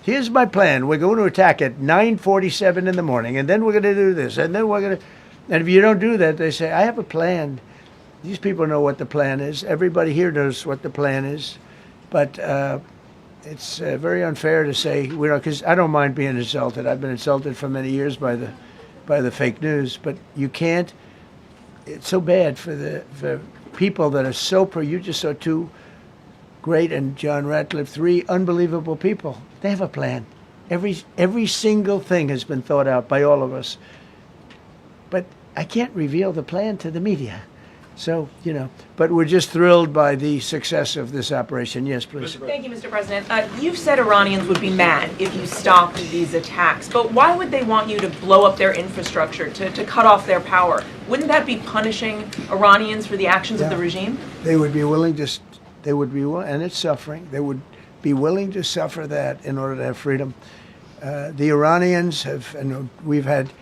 here's my plan. We're going to attack at 9:47 in the morning, and then we're going to do this, and then we're going to... And if you don't do that, they say, I have a plan. These people know what the plan is. Everybody here knows what the plan is. But it's very unfair to say, we don't, because I don't mind being insulted. I've been insulted for many years by the fake news, but you can't. It's so bad for people that are so you just saw two great, and John Ratcliffe, three unbelievable people. They have a plan. Every single thing has been thought out by all of us. But I can't reveal the plan to the media. So, you know, but we're just thrilled by the success of this operation. Yes, please. Thank you, Mr. President. You've said Iranians would be mad if you stopped these attacks, but why would they want you to blow up their infrastructure, to cut off their power? Wouldn't that be punishing Iranians for the actions of the regime? They would be willing to, and it's suffering, they would be willing to suffer that in order to have freedom. The Iranians have, and we've had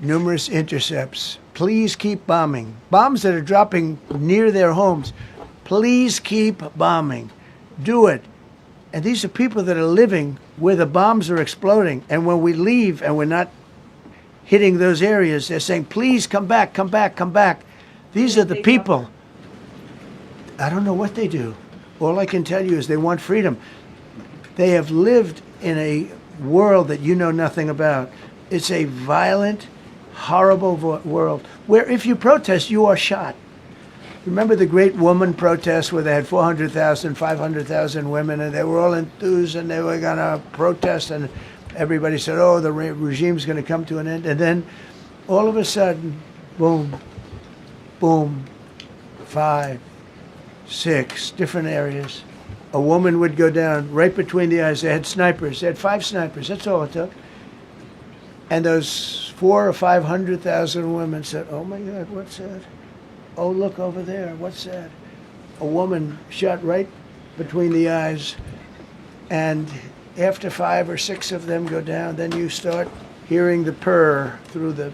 numerous intercepts. Please keep bombing. Bombs that are dropping near their homes. Please keep bombing. Do it. And these are people that are living where the bombs are exploding. And when we leave and we're not hitting those areas, they're saying, please come back, come back, come back. These are the people. I don't know what they do. All I can tell you is they want freedom. They have lived in a world that you know nothing about. It's a violent, horrible world where if you protest, you are shot. Remember the great woman protests where they had 400,000, 500,000 women, and they were all enthused and they were going to protest, and everybody said, oh, the regime's going to come to an end. And then all of a sudden, boom, boom, 5, 6 different areas. A woman would go down right between the eyes. They had snipers. They had 5 snipers. That's all it took. And those 400,000 or 500,000 women said, oh my God, what's that? Oh, look over there, what's that? A woman shot right between the eyes. And after 5 or 6 of them go down, then you start hearing the purr through the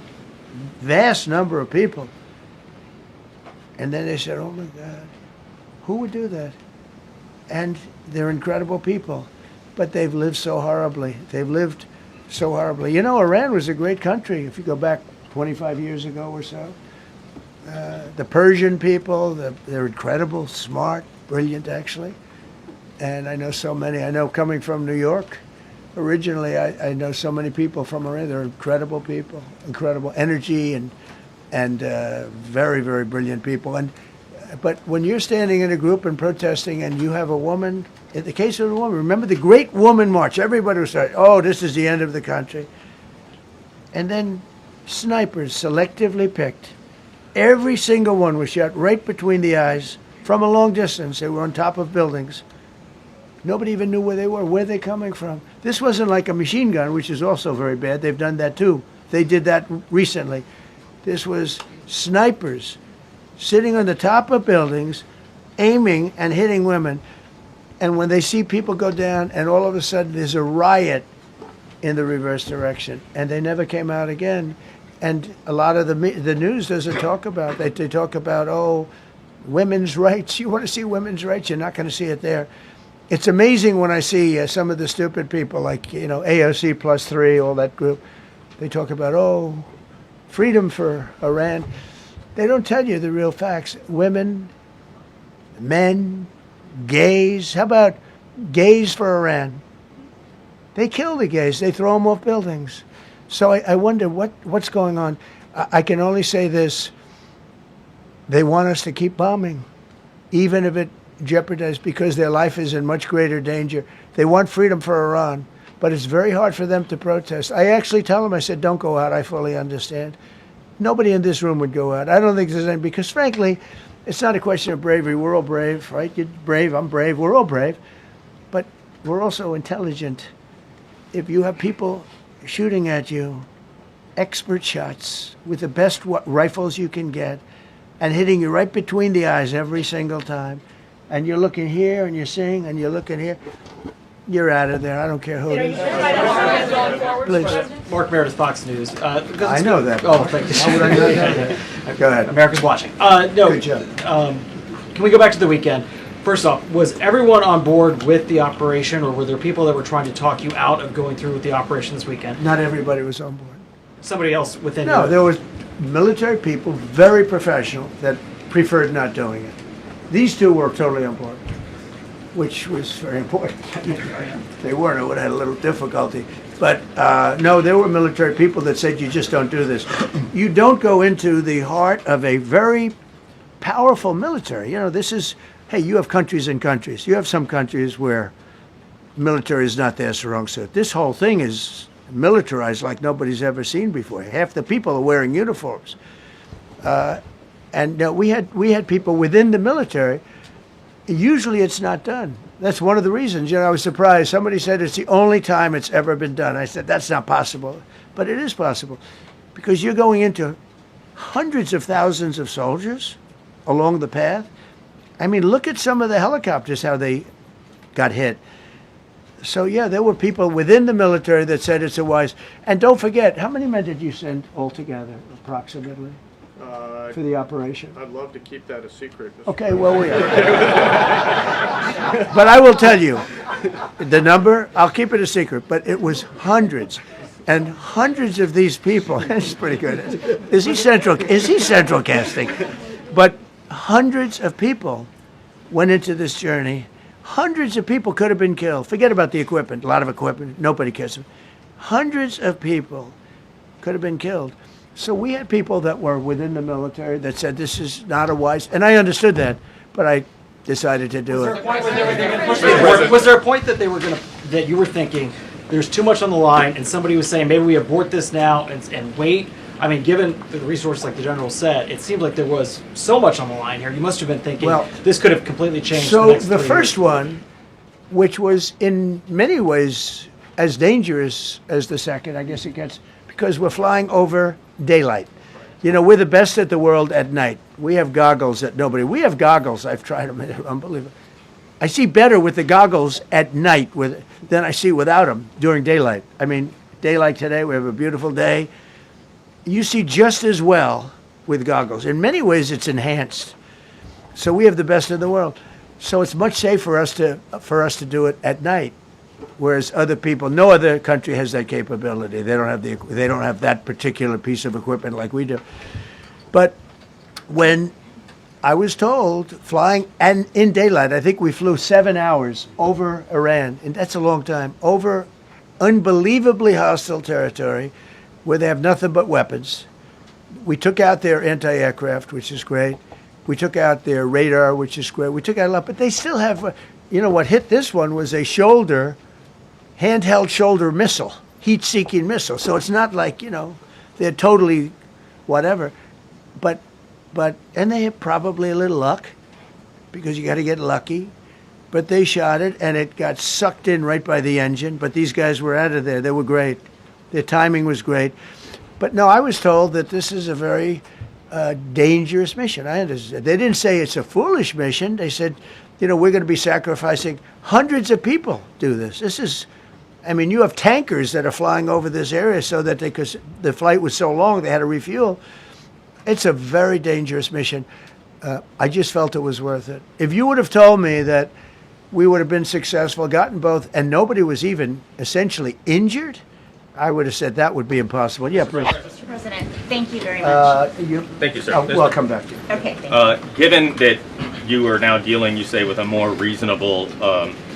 vast number of people. And then they said, oh my God, who would do that? And they're incredible people, but they've lived so horribly. They've lived so horribly. You know, Iran was a great country if you go back 25 years ago or so. The Persian people, they're incredible, smart, brilliant actually. And I know so many. I know coming from New York, originally I know so many people from Iran. They're incredible people, incredible energy and very, very brilliant people. But when you're standing in a group and protesting and you have a woman, in the case of a woman, remember the Great Woman March, everybody was saying, oh, this is the end of the country. And then snipers selectively picked. Every single one was shot right between the eyes from a long distance. They were on top of buildings. Nobody even knew where they were, where they're coming from. This wasn't like a machine gun, which is also very bad. They've done that too. They did that recently. This was snipers sitting on the top of buildings, aiming and hitting women. And when they see people go down, and all of a sudden there's a riot in the reverse direction, and they never came out again. And a lot of the news doesn't talk about that. They talk about, oh, women's rights. You want to see women's rights? You're not going to see it there. It's amazing when I see some of the stupid people like, AOC plus 3, all that group. They talk about, freedom for Iran. They don't tell you the real facts. Women, men, gays. How about gays for Iran? They kill the gays. They throw them off buildings. So I wonder what's going on. I can only say this. They want us to keep bombing, even if it jeopardizes, because their life is in much greater danger. They want freedom for Iran, but it's very hard for them to protest. I actually tell them, I said, don't go out. I fully understand. Nobody in this room would go out. I don't think there's any, because frankly, it's not a question of bravery. We're all brave, right? You're brave, I'm brave, we're all brave. But we're also intelligent. If you have people shooting at you, expert shots with the best rifles you can get, and hitting you right between the eyes every single time, and you're looking here and you're seeing and you're looking here, you're out of there. I don't care who it is. Please. Mark Meredith, Fox News. I know that. Oh, thank you. How would I know that? Go ahead. America's watching. No. Good job. Can we go back to the weekend? First off, was everyone on board with the operation, or were there people that were trying to talk you out of going through with the operation this weekend? Not everybody was on board. Somebody else within No, you? there was military people, very professional, that preferred not doing it. These two were totally on board, which was very important. If they weren't, it would have had a little difficulty. But no, there were military people that said, you just don't do this. You don't go into the heart of a very powerful military. This is, hey, you have countries and countries. You have some countries where military is not their strong suit. This whole thing is militarized like nobody's ever seen before. Half the people are wearing uniforms. And we had people within the military. Usually it's not done. That's one of the reasons. I was surprised. Somebody said it's the only time it's ever been done. I said, that's not possible. But it is possible. Because you're going into hundreds of thousands of soldiers along the path. I mean, look at some of the helicopters, how they got hit. So, yeah, there were people within the military that said it's a wise. And don't forget, how many men did you send altogether, approximately, for the operation? I'd love to keep that a secret. Okay, well, we are. But I will tell you, the number, I'll keep it a secret, but it was hundreds. And hundreds of these people, that's pretty good. Is he central casting? But hundreds of people went into this journey. Hundreds of people could have been killed. Forget about the equipment. A lot of equipment. Nobody cares. Hundreds of people could have been killed. So we had people that were within the military that said this is not a wise. And I understood that, but I decided to do it. Was there a point that that you were thinking there's too much on the line, and somebody was saying maybe we abort this now and wait? I mean, given the resource, like the general said, it seemed like there was so much on the line here. You must have been thinking, this could have completely changed. So the first one, which was in many ways as dangerous as the second, I guess it gets, because we're flying over daylight. We're the best at the world at night. We have goggles that nobody. We have goggles. I've tried them. They're unbelievable. I see better with the goggles at night than I see without them during daylight. I mean, daylight today, we have a beautiful day. You see just as well with goggles. In many ways, it's enhanced. So we have the best in the world. So it's much safer for us to do it at night, whereas other people, no other country has that capability. They don't have that particular piece of equipment like we do. But when I was told flying and in daylight, I think we flew 7 hours over Iran, and that's a long time, over unbelievably hostile territory, where they have nothing but weapons. We took out their anti-aircraft, which is great. We took out their radar, which is great. We took out a lot, but they still have, what hit this one was a handheld shoulder missile, heat-seeking missile. So it's not like, they're totally whatever. But and they had probably a little luck, because you got to get lucky. But they shot it, and it got sucked in right by the engine. But these guys were out of there. They were great. Their timing was great. But no, I was told that this is a very dangerous mission. I understand. They didn't say it's a foolish mission. They said, we're going to be sacrificing hundreds of people do this. You have tankers that are flying over this area so that the flight was so long, they had to refuel. It's a very dangerous mission. I just felt it was worth it. If you would have told me that we would have been successful, gotten both, and nobody was even essentially injured, I would have said that would be impossible. Yeah, please. Mr. President, thank you very much. Thank you, sir. Well, I'll come back to you. Okay, thank you. Given that you are now dealing, you say, with a more reasonable,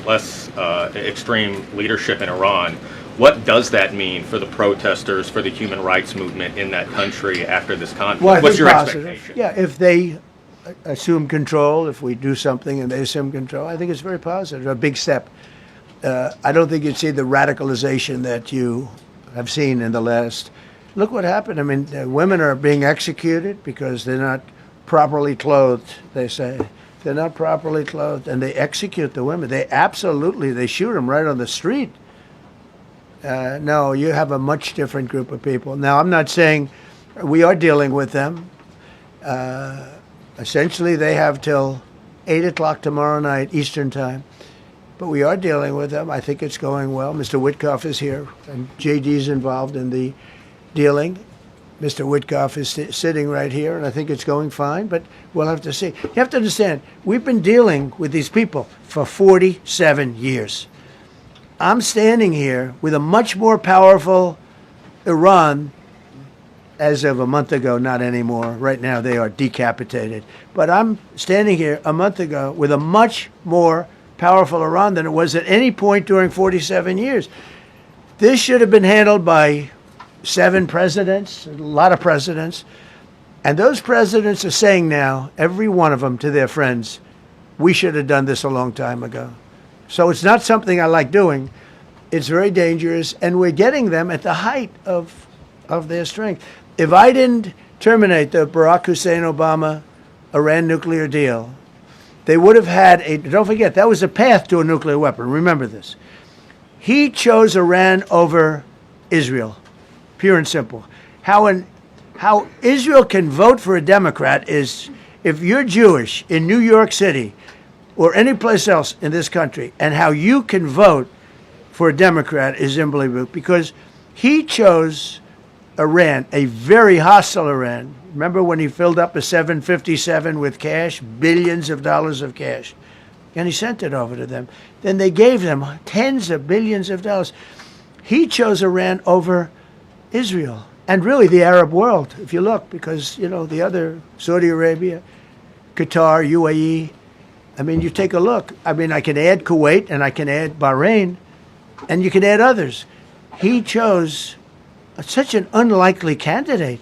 less extreme leadership in Iran, what does that mean for the protesters, for the human rights movement in that country after this conflict? Well, I What's think your positive. expectation? Yeah, if they assume control, if we do something and they assume control, I think it's very positive, a big step. I don't think you'd see the radicalization that you have seen in the last. Look what happened. I mean, women are being executed because they're not properly clothed, they say. They're not properly clothed, and they execute the women. They shoot them right on the street. No, you have a much different group of people. Now, I'm not saying we are dealing with them. Essentially, they have till 8 o'clock tomorrow night, Eastern time. But we are dealing with them. I think it's going well. Mr. Witkoff is here, and JD's involved in the dealing. Mr. Witkoff is sitting right here, and I think it's going fine, but we'll have to see. You have to understand, we've been dealing with these people for 47 years. I'm standing here with a much more powerful Iran as of a month ago, not anymore. Right now, they are decapitated. But I'm standing here a month ago with a much more powerful Iran than it was at any point during 47 years. This should have been handled by 7 presidents, a lot of presidents. And those presidents are saying now, every one of them to their friends, we should have done this a long time ago. So it's not something I like doing. It's very dangerous, and we're getting them at the height of their strength. If I didn't terminate the Barack Hussein Obama Iran nuclear deal, they would have had don't forget, that was a path to a nuclear weapon. Remember this. He chose Iran over Israel, pure and simple. How Israel can vote for a Democrat is if you're Jewish in New York City or any place else in this country, and how you can vote for a Democrat is unbelievable, because he chose Iran, a very hostile Iran. Remember when he filled up a 757 with cash, billions of dollars of cash, and he sent it over to them. Then they gave them tens of billions of dollars. He chose Iran over Israel, and really the Arab world, if you look, because, the other, Saudi Arabia, Qatar, UAE, I mean, you take a look. I mean, I can add Kuwait and I can add Bahrain, and you can add others. He chose such an unlikely candidate.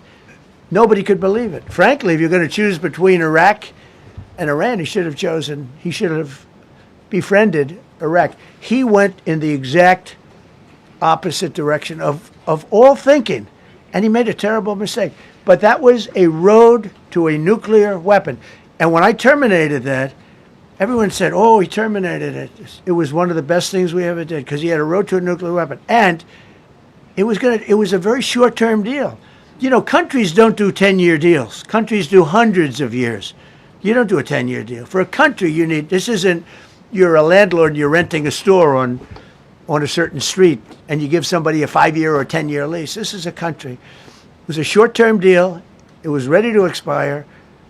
Nobody could believe it. Frankly, if you're going to choose between Iraq and Iran, he should have befriended Iraq. He went in the exact opposite direction of all thinking, and he made a terrible mistake. But that was a road to a nuclear weapon. And when I terminated that, everyone said, oh, he terminated it. It was one of the best things we ever did, because he had a road to a nuclear weapon. And it was a very short-term deal. Countries don't do 10-year deals. Countries do hundreds of years. You don't do a 10-year deal. For a country, you're a landlord and you're renting a store on a certain street, and you give somebody a 5-year or a 10-year lease. This is a country. It was a short-term deal. It was ready to expire.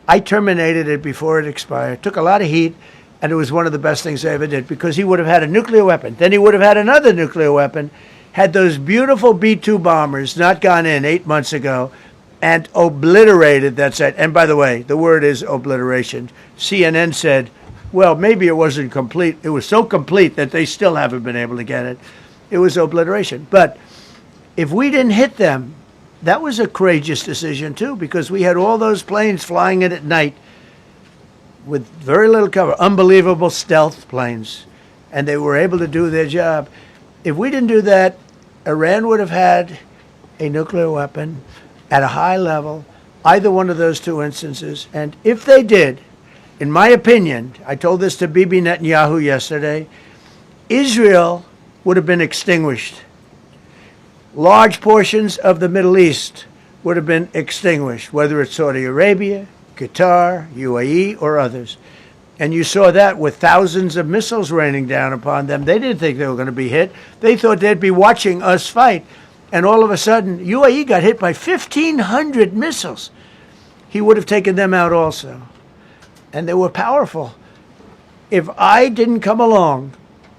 I terminated it before it expired. Took a lot of heat, and it was one of the best things I ever did, because he would have had a nuclear weapon. Then he would have had another nuclear weapon, had those beautiful B-2 bombers not gone in 8 months ago, and obliterated that site. And by the way, the word is obliteration. CNN said, well, maybe it wasn't complete. It was so complete that they still haven't been able to get it. It was obliteration. But if we didn't hit them, that was a courageous decision, too, because we had all those planes flying in at night with very little cover, unbelievable stealth planes, and they were able to do their job. If we didn't do that, Iran would have had a nuclear weapon at a high level, either one of those two instances. And if they did, in my opinion, I told this to Bibi Netanyahu yesterday, Israel would have been extinguished. Large portions of the Middle East would have been extinguished, whether it's Saudi Arabia, Qatar, UAE, or others. And you saw that with thousands of missiles raining down upon them. They didn't think they were going to be hit. They thought they'd be watching us fight. And all of a sudden, UAE got hit by 1,500 missiles. He would have taken them out also. and they were powerful. If I didn't come along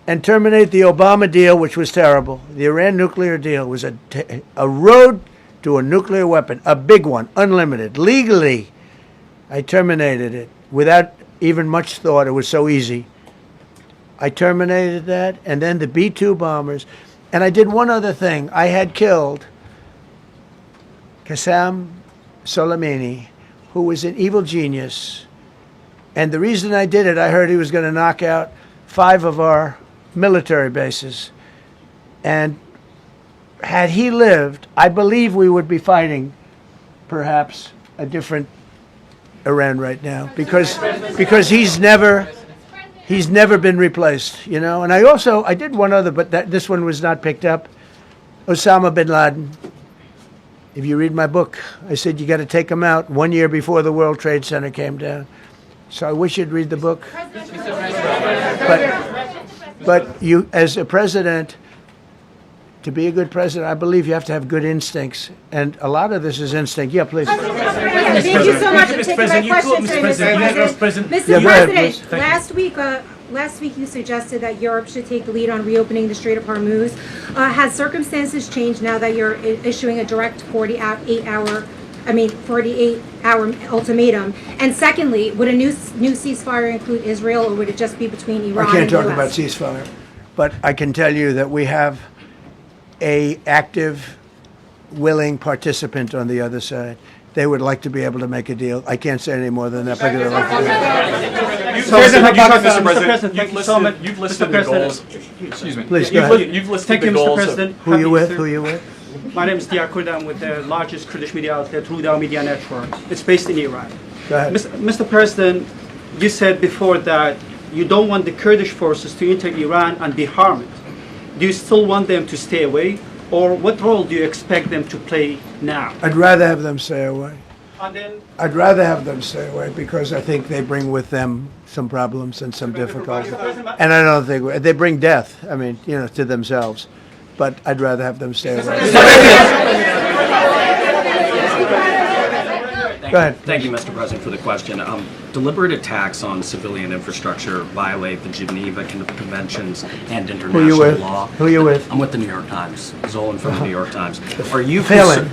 and terminate the Obama deal, which was terrible, the Iran nuclear deal was a road to a nuclear weapon, a big one, unlimited, legally. I terminated it without even much thought. It was so easy. I terminated that, and then the B-2 bombers. And I did one other thing. I had killed Qasem Soleimani, who was an evil genius. And the reason I did it, I heard he was going to knock out 5 of our military bases. And had he lived, I believe we would be fighting perhaps a different Iran right now, because he's never been replaced, you know. And I did one other, but this one was not picked up. Osama bin Laden. If you read my book, I said you got to take him out 1 year before the World Trade Center came down. So I wish you'd read the book. But you, as a president, to be a good president, I believe you have to have good instincts. And a lot of this is instinct. Yeah, please. Thank you so much for taking my question today, Mr. President. Yeah, go ahead, please. Last week you suggested that Europe should take the lead on reopening the Strait of Hormuz. Has circumstances changed now that you're issuing a direct 48-hour ultimatum? And secondly, would a new ceasefire include Israel, or would it just be between Iran and I can't the talk US? about ceasefire, but I can tell you that we have a active, willing participant on the other side. They would like to be able to make a deal. I can't say any more than that, but they'd like to do it. You've listed the goals. Excuse me. Please, go ahead. You've listed the goals. Who you with? Who you with? My name is Diyar Kurda. I'm with the largest Kurdish media outlet, Ruda Media Network. It's based in Iran. Go ahead. Mr. President, you said before that you don't want the Kurdish forces to enter Iran and be harmed. Do you still want them to stay away, or what role do you expect them to play now? I'd rather have them stay away. And then, I'd rather have them stay away because I think they bring with them some problems and some difficulties. And I don't think they bring death, I mean, you know, to themselves. But I'd rather have them stay away. Go ahead. Thank you, Mr. President, for the question. Deliberate attacks on civilian infrastructure violate the Geneva Conventions and international law. Who are you with? I'm with the New York Times. Zolan from the New York Times. Are you failing?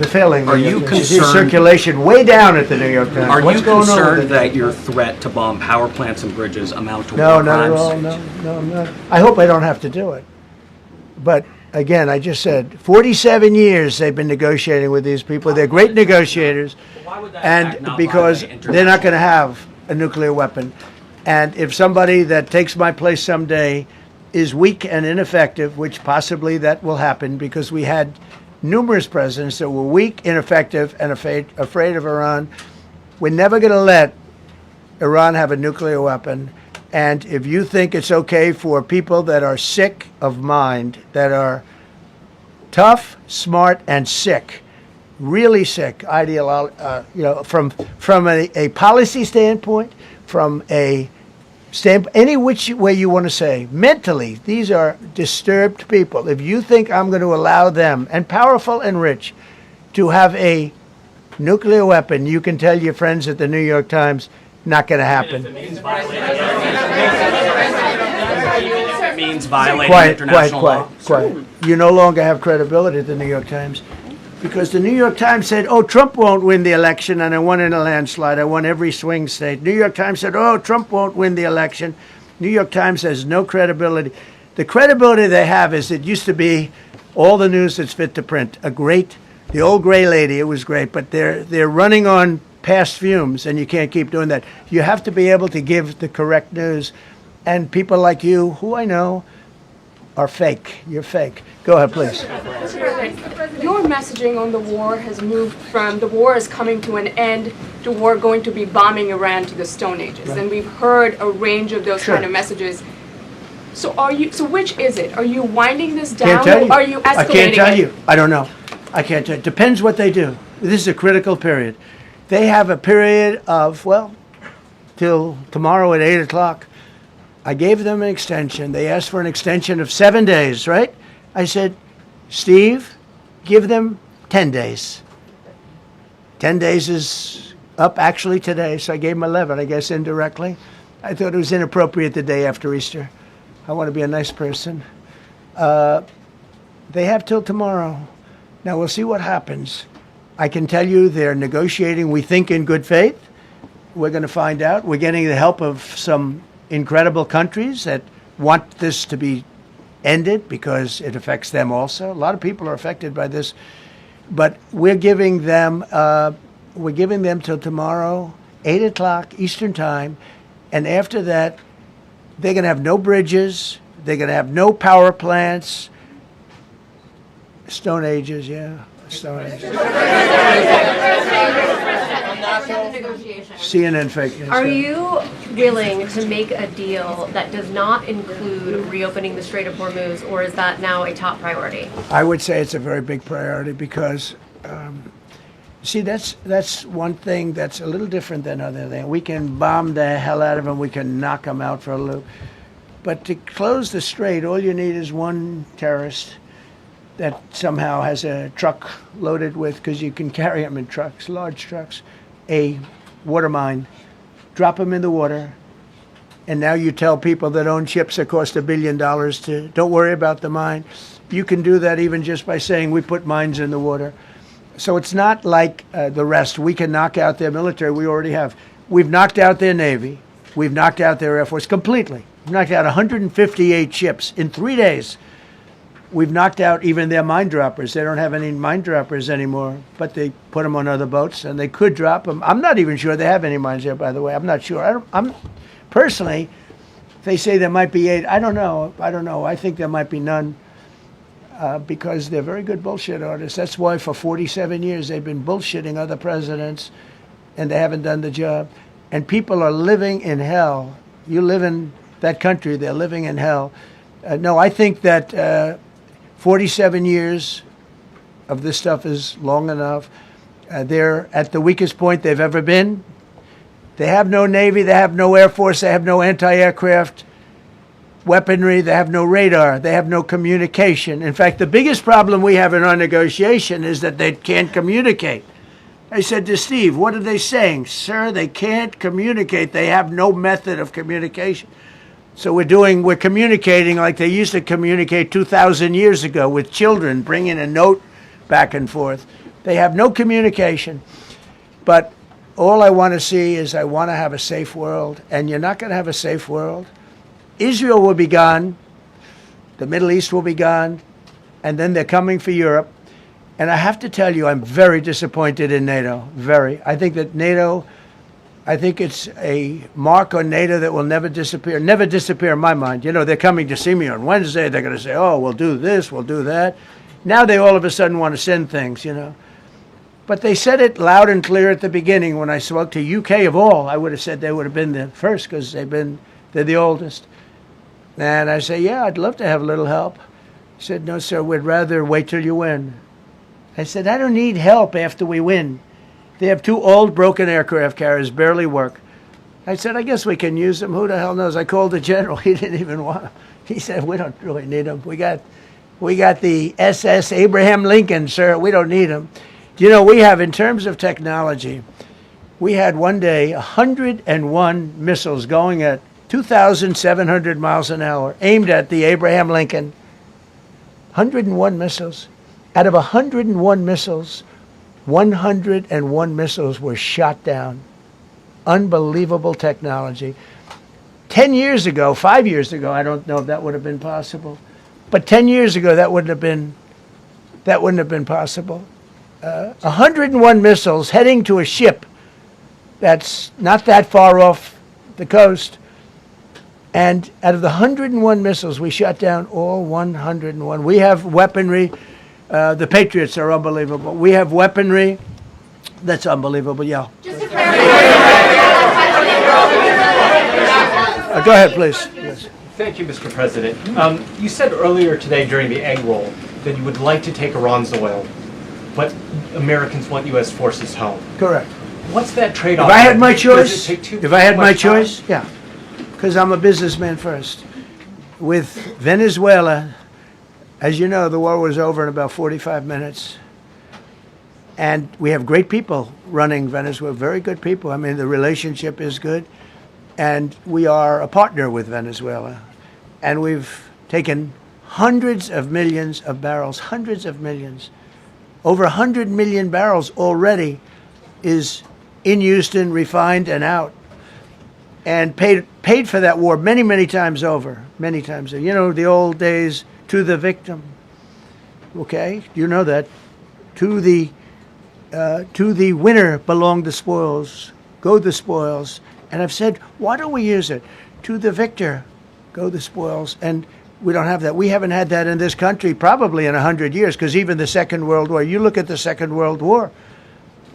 Are you concerned? Circulation way down at the New York Times. Are What's you going on concerned with that your threat to bomb power plants and bridges amount to No, war not at crimes? all. No, I'm not. I hope I don't have to do it. But again, I just said 47 years they've been negotiating with these people. They're great negotiators, and because they're not going to have a nuclear weapon. And if somebody that takes my place someday is weak and ineffective, which possibly that will happen because we had numerous presidents that were weak, ineffective, and afraid of Iran, we're never going to let Iran have a nuclear weapon. And if you think it's okay for people that are sick of mind, that are tough, smart, and sick, really sick, from a policy standpoint, from a standpoint, any which way you want to say, mentally, these are disturbed people. If you think I'm going to allow them, and powerful and rich, to have a nuclear weapon, you can tell your friends at the New York Times, not going to happen. It means violating international law. Quiet. You no longer have credibility at the New York Times because the New York Times said, oh, Trump won't win the election, and I won in a landslide. I won every swing state. New York Times said, oh, Trump won't win the election. New York Times has no credibility. The credibility they have is it used to be all the news that's fit to print. The old gray lady, it was great, but they're running on past fumes, and you can't keep doing that. You have to be able to give the correct news. And people like you, who I know, are fake. You're fake. Go ahead, please. Your messaging on the war has moved from the war is coming to an end to war going to be bombing Iran to the Stone Ages. Right. And we've heard a range of those kind of messages. So which is it? Are you winding this down or are you escalating I can't tell you. I don't know. I can't tell you. Depends what they do. This is a critical period. They have a period of, till tomorrow at 8 o'clock. I gave them an extension. They asked for an extension of 7 days, right? I said, Steve, give them 10 days. 10 days is up actually today, so I gave him 11, I guess indirectly. I thought it was inappropriate the day after Easter. I want to be a nice person. They have till tomorrow. Now we'll see what happens. I can tell you they're negotiating, we think, in good faith. We're going to find out. We're getting the help of some incredible countries that want this to be ended because it affects them also. A lot of people are affected by this. But we're giving them till tomorrow, 8 o'clock Eastern Time. And after that, they're going to have no bridges. They're going to have no power plants. Stone Ages, yeah. Stone Ages. CNN fake news. Are you willing to make a deal that does not include reopening the Strait of Hormuz, or is that now a top priority? I would say it's a very big priority because, see, that's one thing that's a little different than other things. We can bomb the hell out of them. We can knock them out for a loop. But to close the strait, all you need is one terrorist that somehow has a truck loaded with, because you can carry them in trucks, large trucks, a water mine, drop them in the water, and now you tell people that own ships that cost $1 billion to don't worry about the mine. You can do that even just by saying we put mines in the water. So it's not like the rest. We can knock out their military. We already have. We've knocked out their Navy. We've knocked out their Air Force completely. We've knocked out 158 ships in 3 days. We've knocked out even their mine droppers. They don't have any mine droppers anymore, but they put them on other boats, and they could drop them. I'm not even sure they have any mines there, by the way. I'm not sure. I'm personally, they say there might be 8. I don't know. I think there might be none because they're very good bullshit artists. That's why for 47 years they've been bullshitting other presidents, and they haven't done the job. And people are living in hell. You live in that country, they're living in hell. No, I think that 47 years of this stuff is long enough. They're at the weakest point they've ever been. They have no Navy, they have no Air Force, they have no anti-aircraft weaponry, they have no radar, they have no communication. In fact, the biggest problem we have in our negotiation is that they can't communicate. I said to Steve, what are they saying? Sir, they can't communicate. They have no method of communication. So we're communicating like they used to communicate 2,000 years ago with children, bringing a note back and forth. They have no communication. But all I want to see is I want to have a safe world, and you're not going to have a safe world. Israel will be gone. The Middle East will be gone. And then they're coming for Europe. And I have to tell you, I'm very disappointed in NATO. Very. I think that NATO... I think it's a mark on NATO that will never disappear in my mind. You know, they're coming to see me on Wednesday. They're going to say, oh, we'll do this, we'll do that. Now they all of a sudden want to send things, you know. But they said it loud and clear at the beginning. When I spoke to UK of all, I would have said they would have been the first because they're the oldest. And I say, yeah, I'd love to have a little help. He said, no, sir, we'd rather wait till you win. I said, I don't need help after we win. They have 2 old broken aircraft carriers, barely work. I said, I guess we can use them. Who the hell knows? I called the general. He didn't even want them. He said, we don't really need them. We got the SS Abraham Lincoln, sir. We don't need them. You know, we have, in terms of technology, we had one day 101 missiles going at 2,700 miles an hour, aimed at the Abraham Lincoln. 101 missiles. Out of 101 missiles, 101 missiles were shot down. Unbelievable technology. 10 years ago, 5 years ago, I don't know if that would have been possible. But 10 years ago, that wouldn't have been possible. 101 missiles heading to a ship that's not that far off the coast. And out of the 101 missiles, we shot down all 101. We have weaponry. The Patriots are unbelievable. We have weaponry that's unbelievable. Yeah. Just to clarify. Go ahead, please. Yes. Thank you, Mr. President. You said earlier today during the egg roll that you would like to take Iran's oil, but Americans want U.S. forces home. Correct. What's that trade-off? If I had my Does choice, it take too if I had my much time? choice, yeah, because I'm a businessman first. With Venezuela, as you know, the war was over in about 45 minutes. And we have great people running Venezuela, very good people. I mean, the relationship is good. And we are a partner with Venezuela. And we've taken hundreds of millions of barrels, hundreds of millions. Over 100 million barrels already is in Houston, refined and out. And paid for that war many, many times over, many times. You know, the old days, to the victim. Okay, you know that. To the winner belong the spoils, go the spoils. And I've said, why don't we use it? To the victor, go the spoils. And we don't have that. We haven't had that in this country probably in 100 years, because even the Second World War, you look at the Second World War,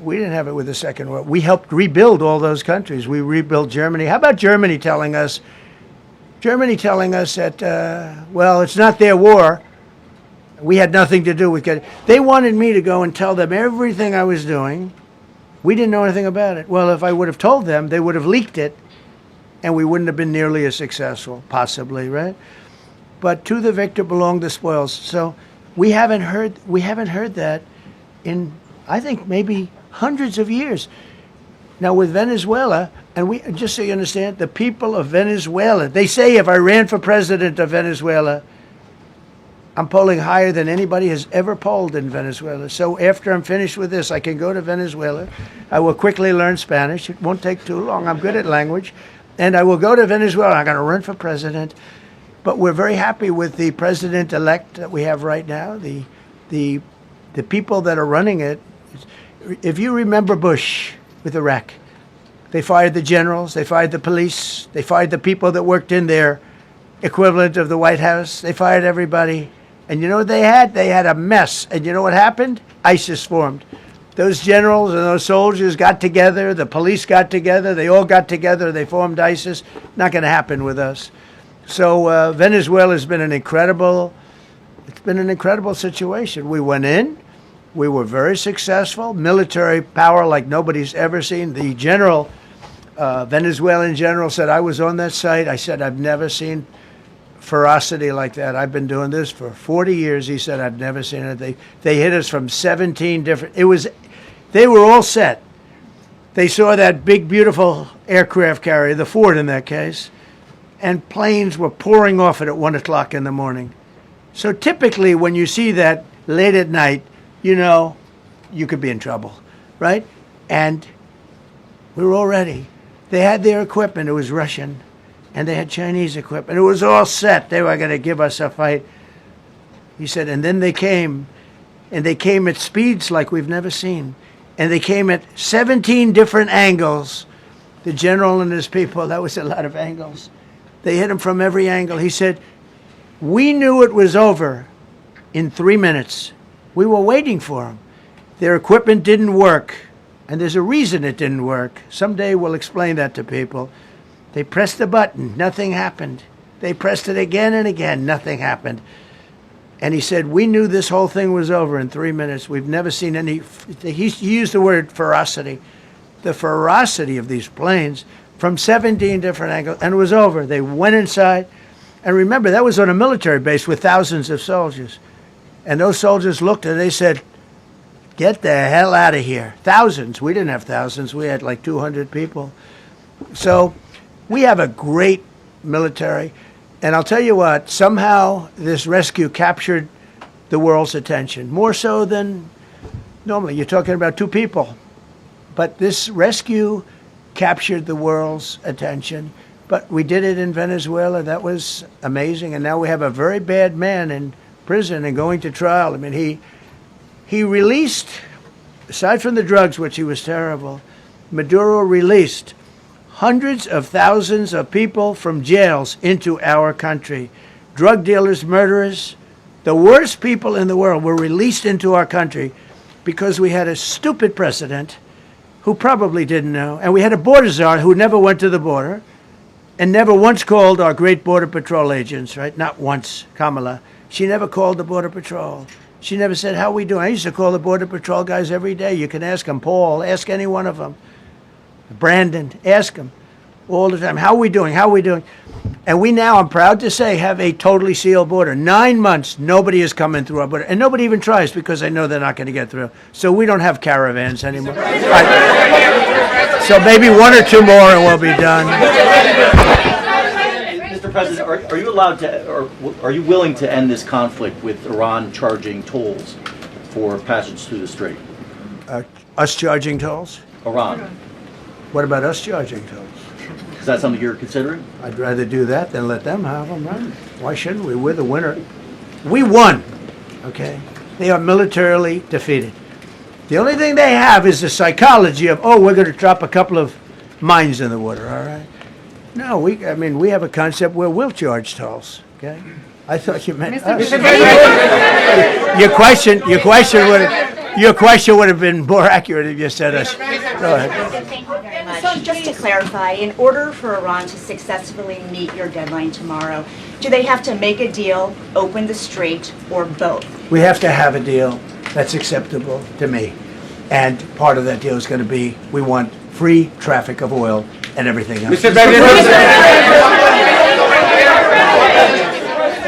we didn't have it with the Second World War. We helped rebuild all those countries. We rebuilt Germany. How about Germany telling us that, well, it's not their war. We had nothing to do with it. They wanted me to go and tell them everything I was doing. We didn't know anything about it. Well, if I would have told them, they would have leaked it, and we wouldn't have been nearly as successful, possibly, right? But to the victor belong the spoils. So we haven't heard that in, I think, maybe hundreds of years. Now with Venezuela, and we, just so you understand, the people of Venezuela, they say if I ran for president of Venezuela, I'm polling higher than anybody has ever polled in Venezuela. So after I'm finished with this, I can go to Venezuela. I will quickly learn Spanish. It won't take too long. I'm good at language. And I will go to Venezuela. I'm going to run for president. But we're very happy with the president-elect that we have right now, the people that are running it. If you remember Bush with Iraq, they fired the generals, they fired the police, they fired the people that worked in their equivalent of the White House. They fired everybody. And you know what they had? They had a mess. And you know what happened? ISIS formed. Those generals and those soldiers got together. The police got together. They all got together. They formed ISIS. Not going to happen with us. So Venezuela has been an incredible situation. We went in. We were very successful. Military power like nobody's ever seen. The general, Venezuelan general, said, I was on that site. I said, I've never seen ferocity like that. I've been doing this for 40 years. He said, I've never seen it. They hit us from 17 different, they were all set. They saw that big, beautiful aircraft carrier, the Ford in that case, and planes were pouring off it at 1 o'clock in the morning. So typically when you see that late at night, you know, you could be in trouble, right? And we were all ready. They had their equipment. It was Russian. And they had Chinese equipment. It was all set. They were going to give us a fight. He said, and then they came. And they came at speeds like we've never seen. And they came at 17 different angles. The general and his people, that was a lot of angles. They hit him from every angle. He said, we knew it was over in 3 minutes. We were waiting for them. Their equipment didn't work. And there's a reason it didn't work. Someday we'll explain that to people. They pressed the button. Nothing happened. They pressed it again and again. Nothing happened. And he said, we knew this whole thing was over in 3 minutes. We've never seen any, he used the word ferocity. The ferocity of these planes from 17 different angles. And it was over. They went inside. And remember, that was on a military base with thousands of soldiers. And those soldiers looked and they said, get the hell out of here. Thousands. We didn't have thousands. We had like 200 people. So we have a great military. And I'll tell you what, somehow this rescue captured the world's attention, more so than normally. You're talking about two people. But this rescue captured the world's attention. But we did it in Venezuela. That was amazing. And now we have a very bad man in prison and going to trial. I mean, he released, aside from the drugs, which he was terrible, Maduro released hundreds of thousands of people from jails into our country. Drug dealers, murderers, the worst people in the world were released into our country because we had a stupid president who probably didn't know. And we had a border czar who never went to the border and never once called our great border patrol agents, right? Not once, Kamala. She never called the border patrol. She never said, how are we doing? I used to call the border patrol guys every day. You can ask them, Paul, ask any one of them. Brandon, ask them all the time, how are we doing? How are we doing? And we now, I'm proud to say, have a totally sealed border. 9 months, nobody is coming through our border. And nobody even tries because they know they're not going to get through. So we don't have caravans anymore. Right. So maybe one or two more and we'll be done. Mr. President, are you allowed to, or are you willing to end this conflict with Iran charging tolls for passage through the strait? Us charging tolls? Iran. What about us charging tolls? Is that something you're considering? I'd rather do that than let them have them, right? Why shouldn't we? We're the winner. We won, okay? They are militarily defeated. The only thing they have is the psychology of, oh, we're going to drop a couple of mines in the water, all right? No, we have a concept where we'll charge tolls, okay? I thought you meant us. Your question would have been more accurate if you said us. Go ahead. Thank you very much. So just to clarify, in order for Iran to successfully meet your deadline tomorrow, do they have to make a deal, open the strait, or both? We have to have a deal that's acceptable to me. And part of that deal is going to be, we want free traffic of oil and everything else. Mr.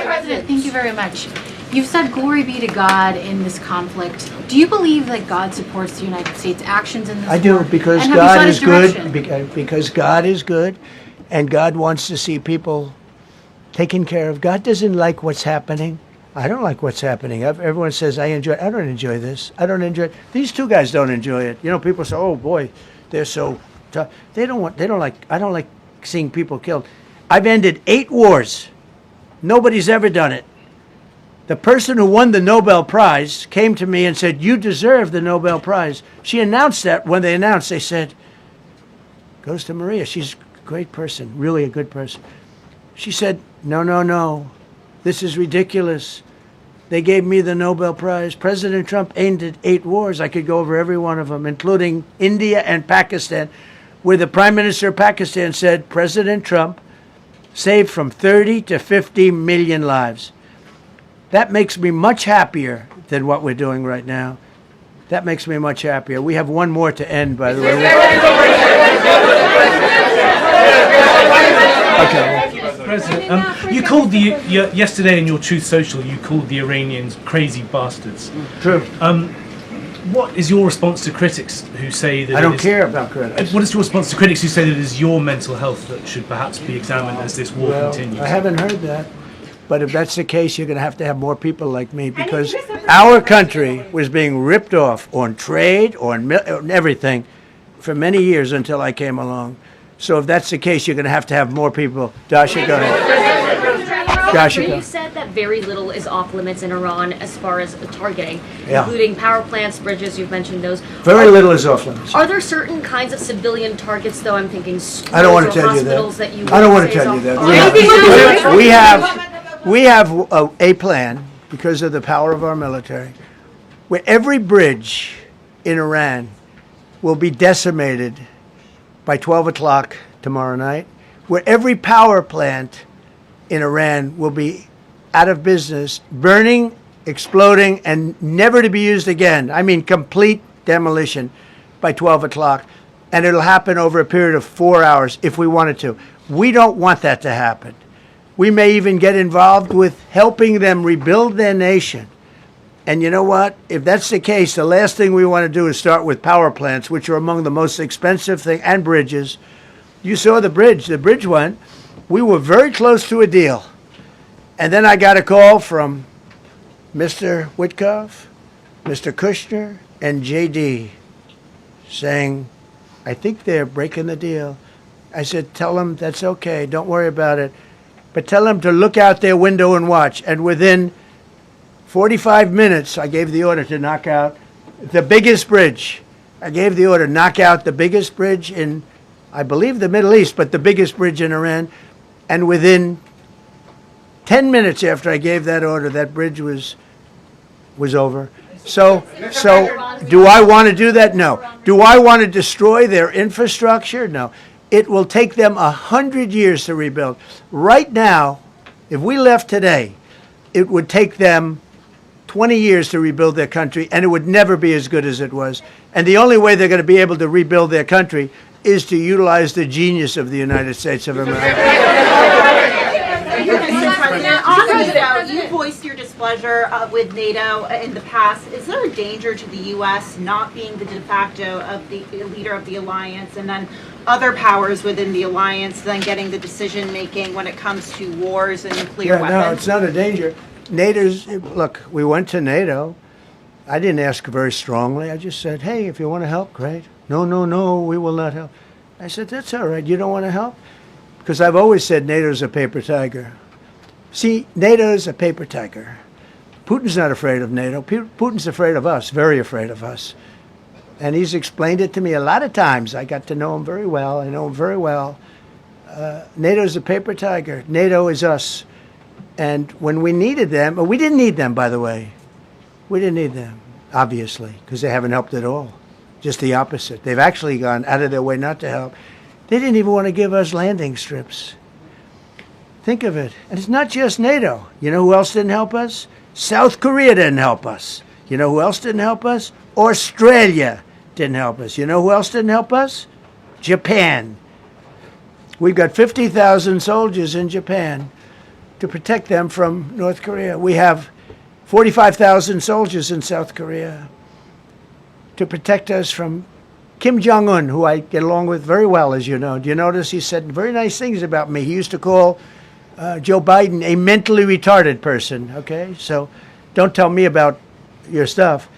President, thank you very much. You've said glory be to God in this conflict. Do you believe that God supports the United States' actions in this I do, war? because And have you God sought is his direction? good. Because God is good, and God wants to see people taken care of. God doesn't like what's happening. I don't like what's happening. Everyone says I enjoy it. I don't enjoy this. I don't enjoy it. These two guys don't enjoy it. You know, people say, "Oh boy, they're so tough." I don't like seeing people killed. I've ended 8 wars. Nobody's ever done it. The person who won the Nobel Prize came to me and said, "You deserve the Nobel Prize." She announced that. When they announced, they said, "Goes to Maria. She's a great person, really a good person." She said, No. This is ridiculous. They gave me the Nobel Prize. President Trump ended 8 wars. I could go over every one of them, including India and Pakistan, where the Prime Minister of Pakistan said, President Trump saved from 30 to 50 million lives. That makes me much happier than what we're doing right now. That makes me much happier. We have one more to end, by the way. Okay. President, you called yesterday in your Truth Social, you called the Iranians crazy bastards. True. What is your response to critics who say that I don't care about critics. What is your response to critics who say that it is your mental health that should perhaps be examined as this war continues? I haven't heard that. But if that's the case, you're going to have more people like me, because our country was being ripped off on trade, on everything for many years until I came along. So if that's the case, you're going to have more people. Dasha, go ahead. Dasha, go. You said that very little is off limits in Iran as far as targeting, Yeah. including power plants, bridges, you've mentioned those. Very little is off limits. Are there certain kinds of civilian targets, though? I'm thinking schools I don't want to or tell you hospitals that. you I don't want would to say tell you is that. off- We have a plan, because of the power of our military, where every bridge in Iran will be decimated by 12 o'clock tomorrow night, where every power plant in Iran will be out of business, burning, exploding, and never to be used again. I mean, complete demolition by 12 o'clock. And it'll happen over a period of 4 hours if we wanted to. We don't want that to happen. We may even get involved with helping them rebuild their nation. And you know what? If that's the case, the last thing we want to do is start with power plants, which are among the most expensive thing, and bridges. You saw the bridge. The bridge went. We were very close to a deal. And then I got a call from Mr. Witkoff, Mr. Kushner, and JD saying, I think they're breaking the deal. I said, tell them that's okay. Don't worry about it. But tell them to look out their window and watch. And within 45 minutes, I gave the order to knock out the biggest bridge. I gave the order, knock out the biggest bridge in, I believe, the Middle East, but the biggest bridge in Iran. And within 10 minutes after I gave that order, that bridge was over. So do I want to do that? No. Do I want to destroy their infrastructure? No. It will take them 100 years to rebuild. Right now, if we left today, it would take them 20 years to rebuild their country, and it would never be as good as it was. And the only way they're going to be able to rebuild their country is to utilize the genius of the United States of America. Mr. President, on NATO, you voiced your displeasure with NATO in the past. Is there a danger to the U.S. not being the de facto of the leader of the alliance, and then other powers within the alliance then getting the decision making when it comes to wars and nuclear weapons? No, it's not a danger. Look, we went to NATO. I didn't ask very strongly. I just said, hey, if you want to help, great. No, we will not help. I said, that's all right. You don't want to help? Because I've always said NATO's a paper tiger. See, NATO's a paper tiger. Putin's not afraid of NATO. Putin's afraid of us, very afraid of us. And he's explained it to me a lot of times. I got to know him very well. I know him very well. NATO's a paper tiger. NATO is us. And when we needed them, we didn't need them, by the way. We didn't need them, obviously, because they haven't helped at all. Just the opposite. They've actually gone out of their way not to help. They didn't even want to give us landing strips. Think of it. And it's not just NATO. You know who else didn't help us? South Korea didn't help us. You know who else didn't help us? Australia didn't help us. You know who else didn't help us? Japan. We've got 50,000 soldiers in Japan to protect them from North Korea. We have 45,000 soldiers in South Korea to protect us from Kim Jong-un, who I get along with very well, as you know. Do you notice he said very nice things about me? He used to call Joe Biden a mentally retarded person, okay? So don't tell me about your stuff.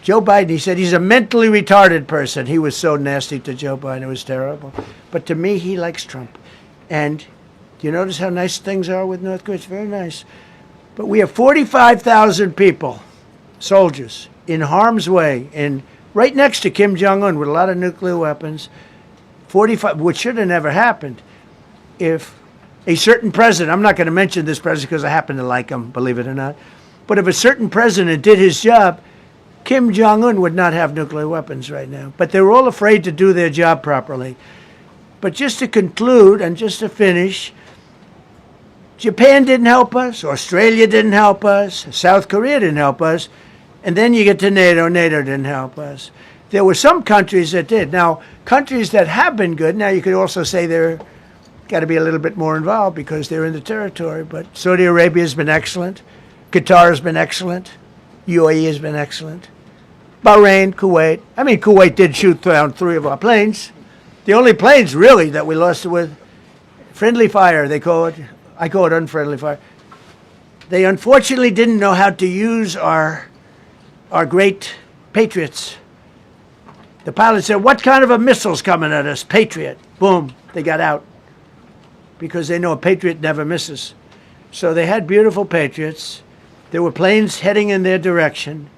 Joe Biden, he said he's a mentally retarded person. He was so nasty to Joe Biden. It was terrible. But to me, he likes Trump. And do you notice how nice things are with North Korea? It's very nice. But we have 45,000 people, soldiers, in harm's way, right next to Kim Jong-un with a lot of nuclear weapons. 45, which should have never happened if a certain president, I'm not going to mention this president because I happen to like him, believe it or not, but if a certain president did his job, Kim Jong-un would not have nuclear weapons right now. But they were all afraid to do their job properly. But just to conclude and just to finish, Japan didn't help us, Australia didn't help us, South Korea didn't help us, and then you get to NATO, NATO didn't help us. There were some countries that did. Now, countries that have been good, now you could also say they're got to be a little bit more involved because they're in the territory, but Saudi Arabia has been excellent, Qatar has been excellent, UAE has been excellent, Bahrain, Kuwait. I mean, Kuwait did shoot down 3 of our planes. The only planes, really, that we lost with friendly fire, they call it. I call it unfriendly fire. They unfortunately didn't know how to use our great Patriots. The pilot said, what kind of a missile's coming at us? Patriot. Boom, they got out. Because they know a Patriot never misses. So they had beautiful Patriots. There were planes heading in their direction.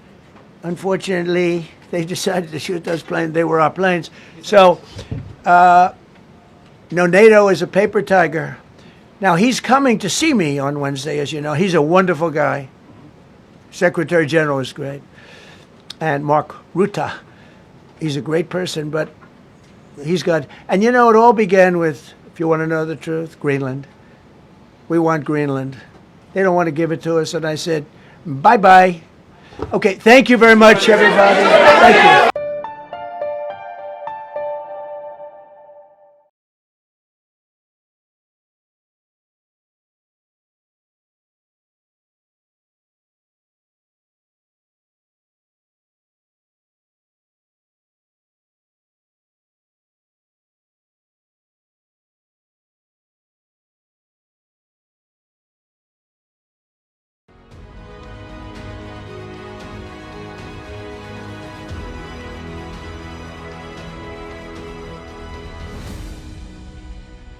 Unfortunately, they decided to shoot those planes. They were our planes. So, NATO is a paper tiger. Now, he's coming to see me on Wednesday, as you know. He's a wonderful guy. Secretary General is great. And Mark Rutte, he's a great person, but he's got... And it all began with, if you want to know the truth, Greenland. We want Greenland. They don't want to give it to us. And I said, bye-bye. Okay, thank you very much, everybody. Thank you.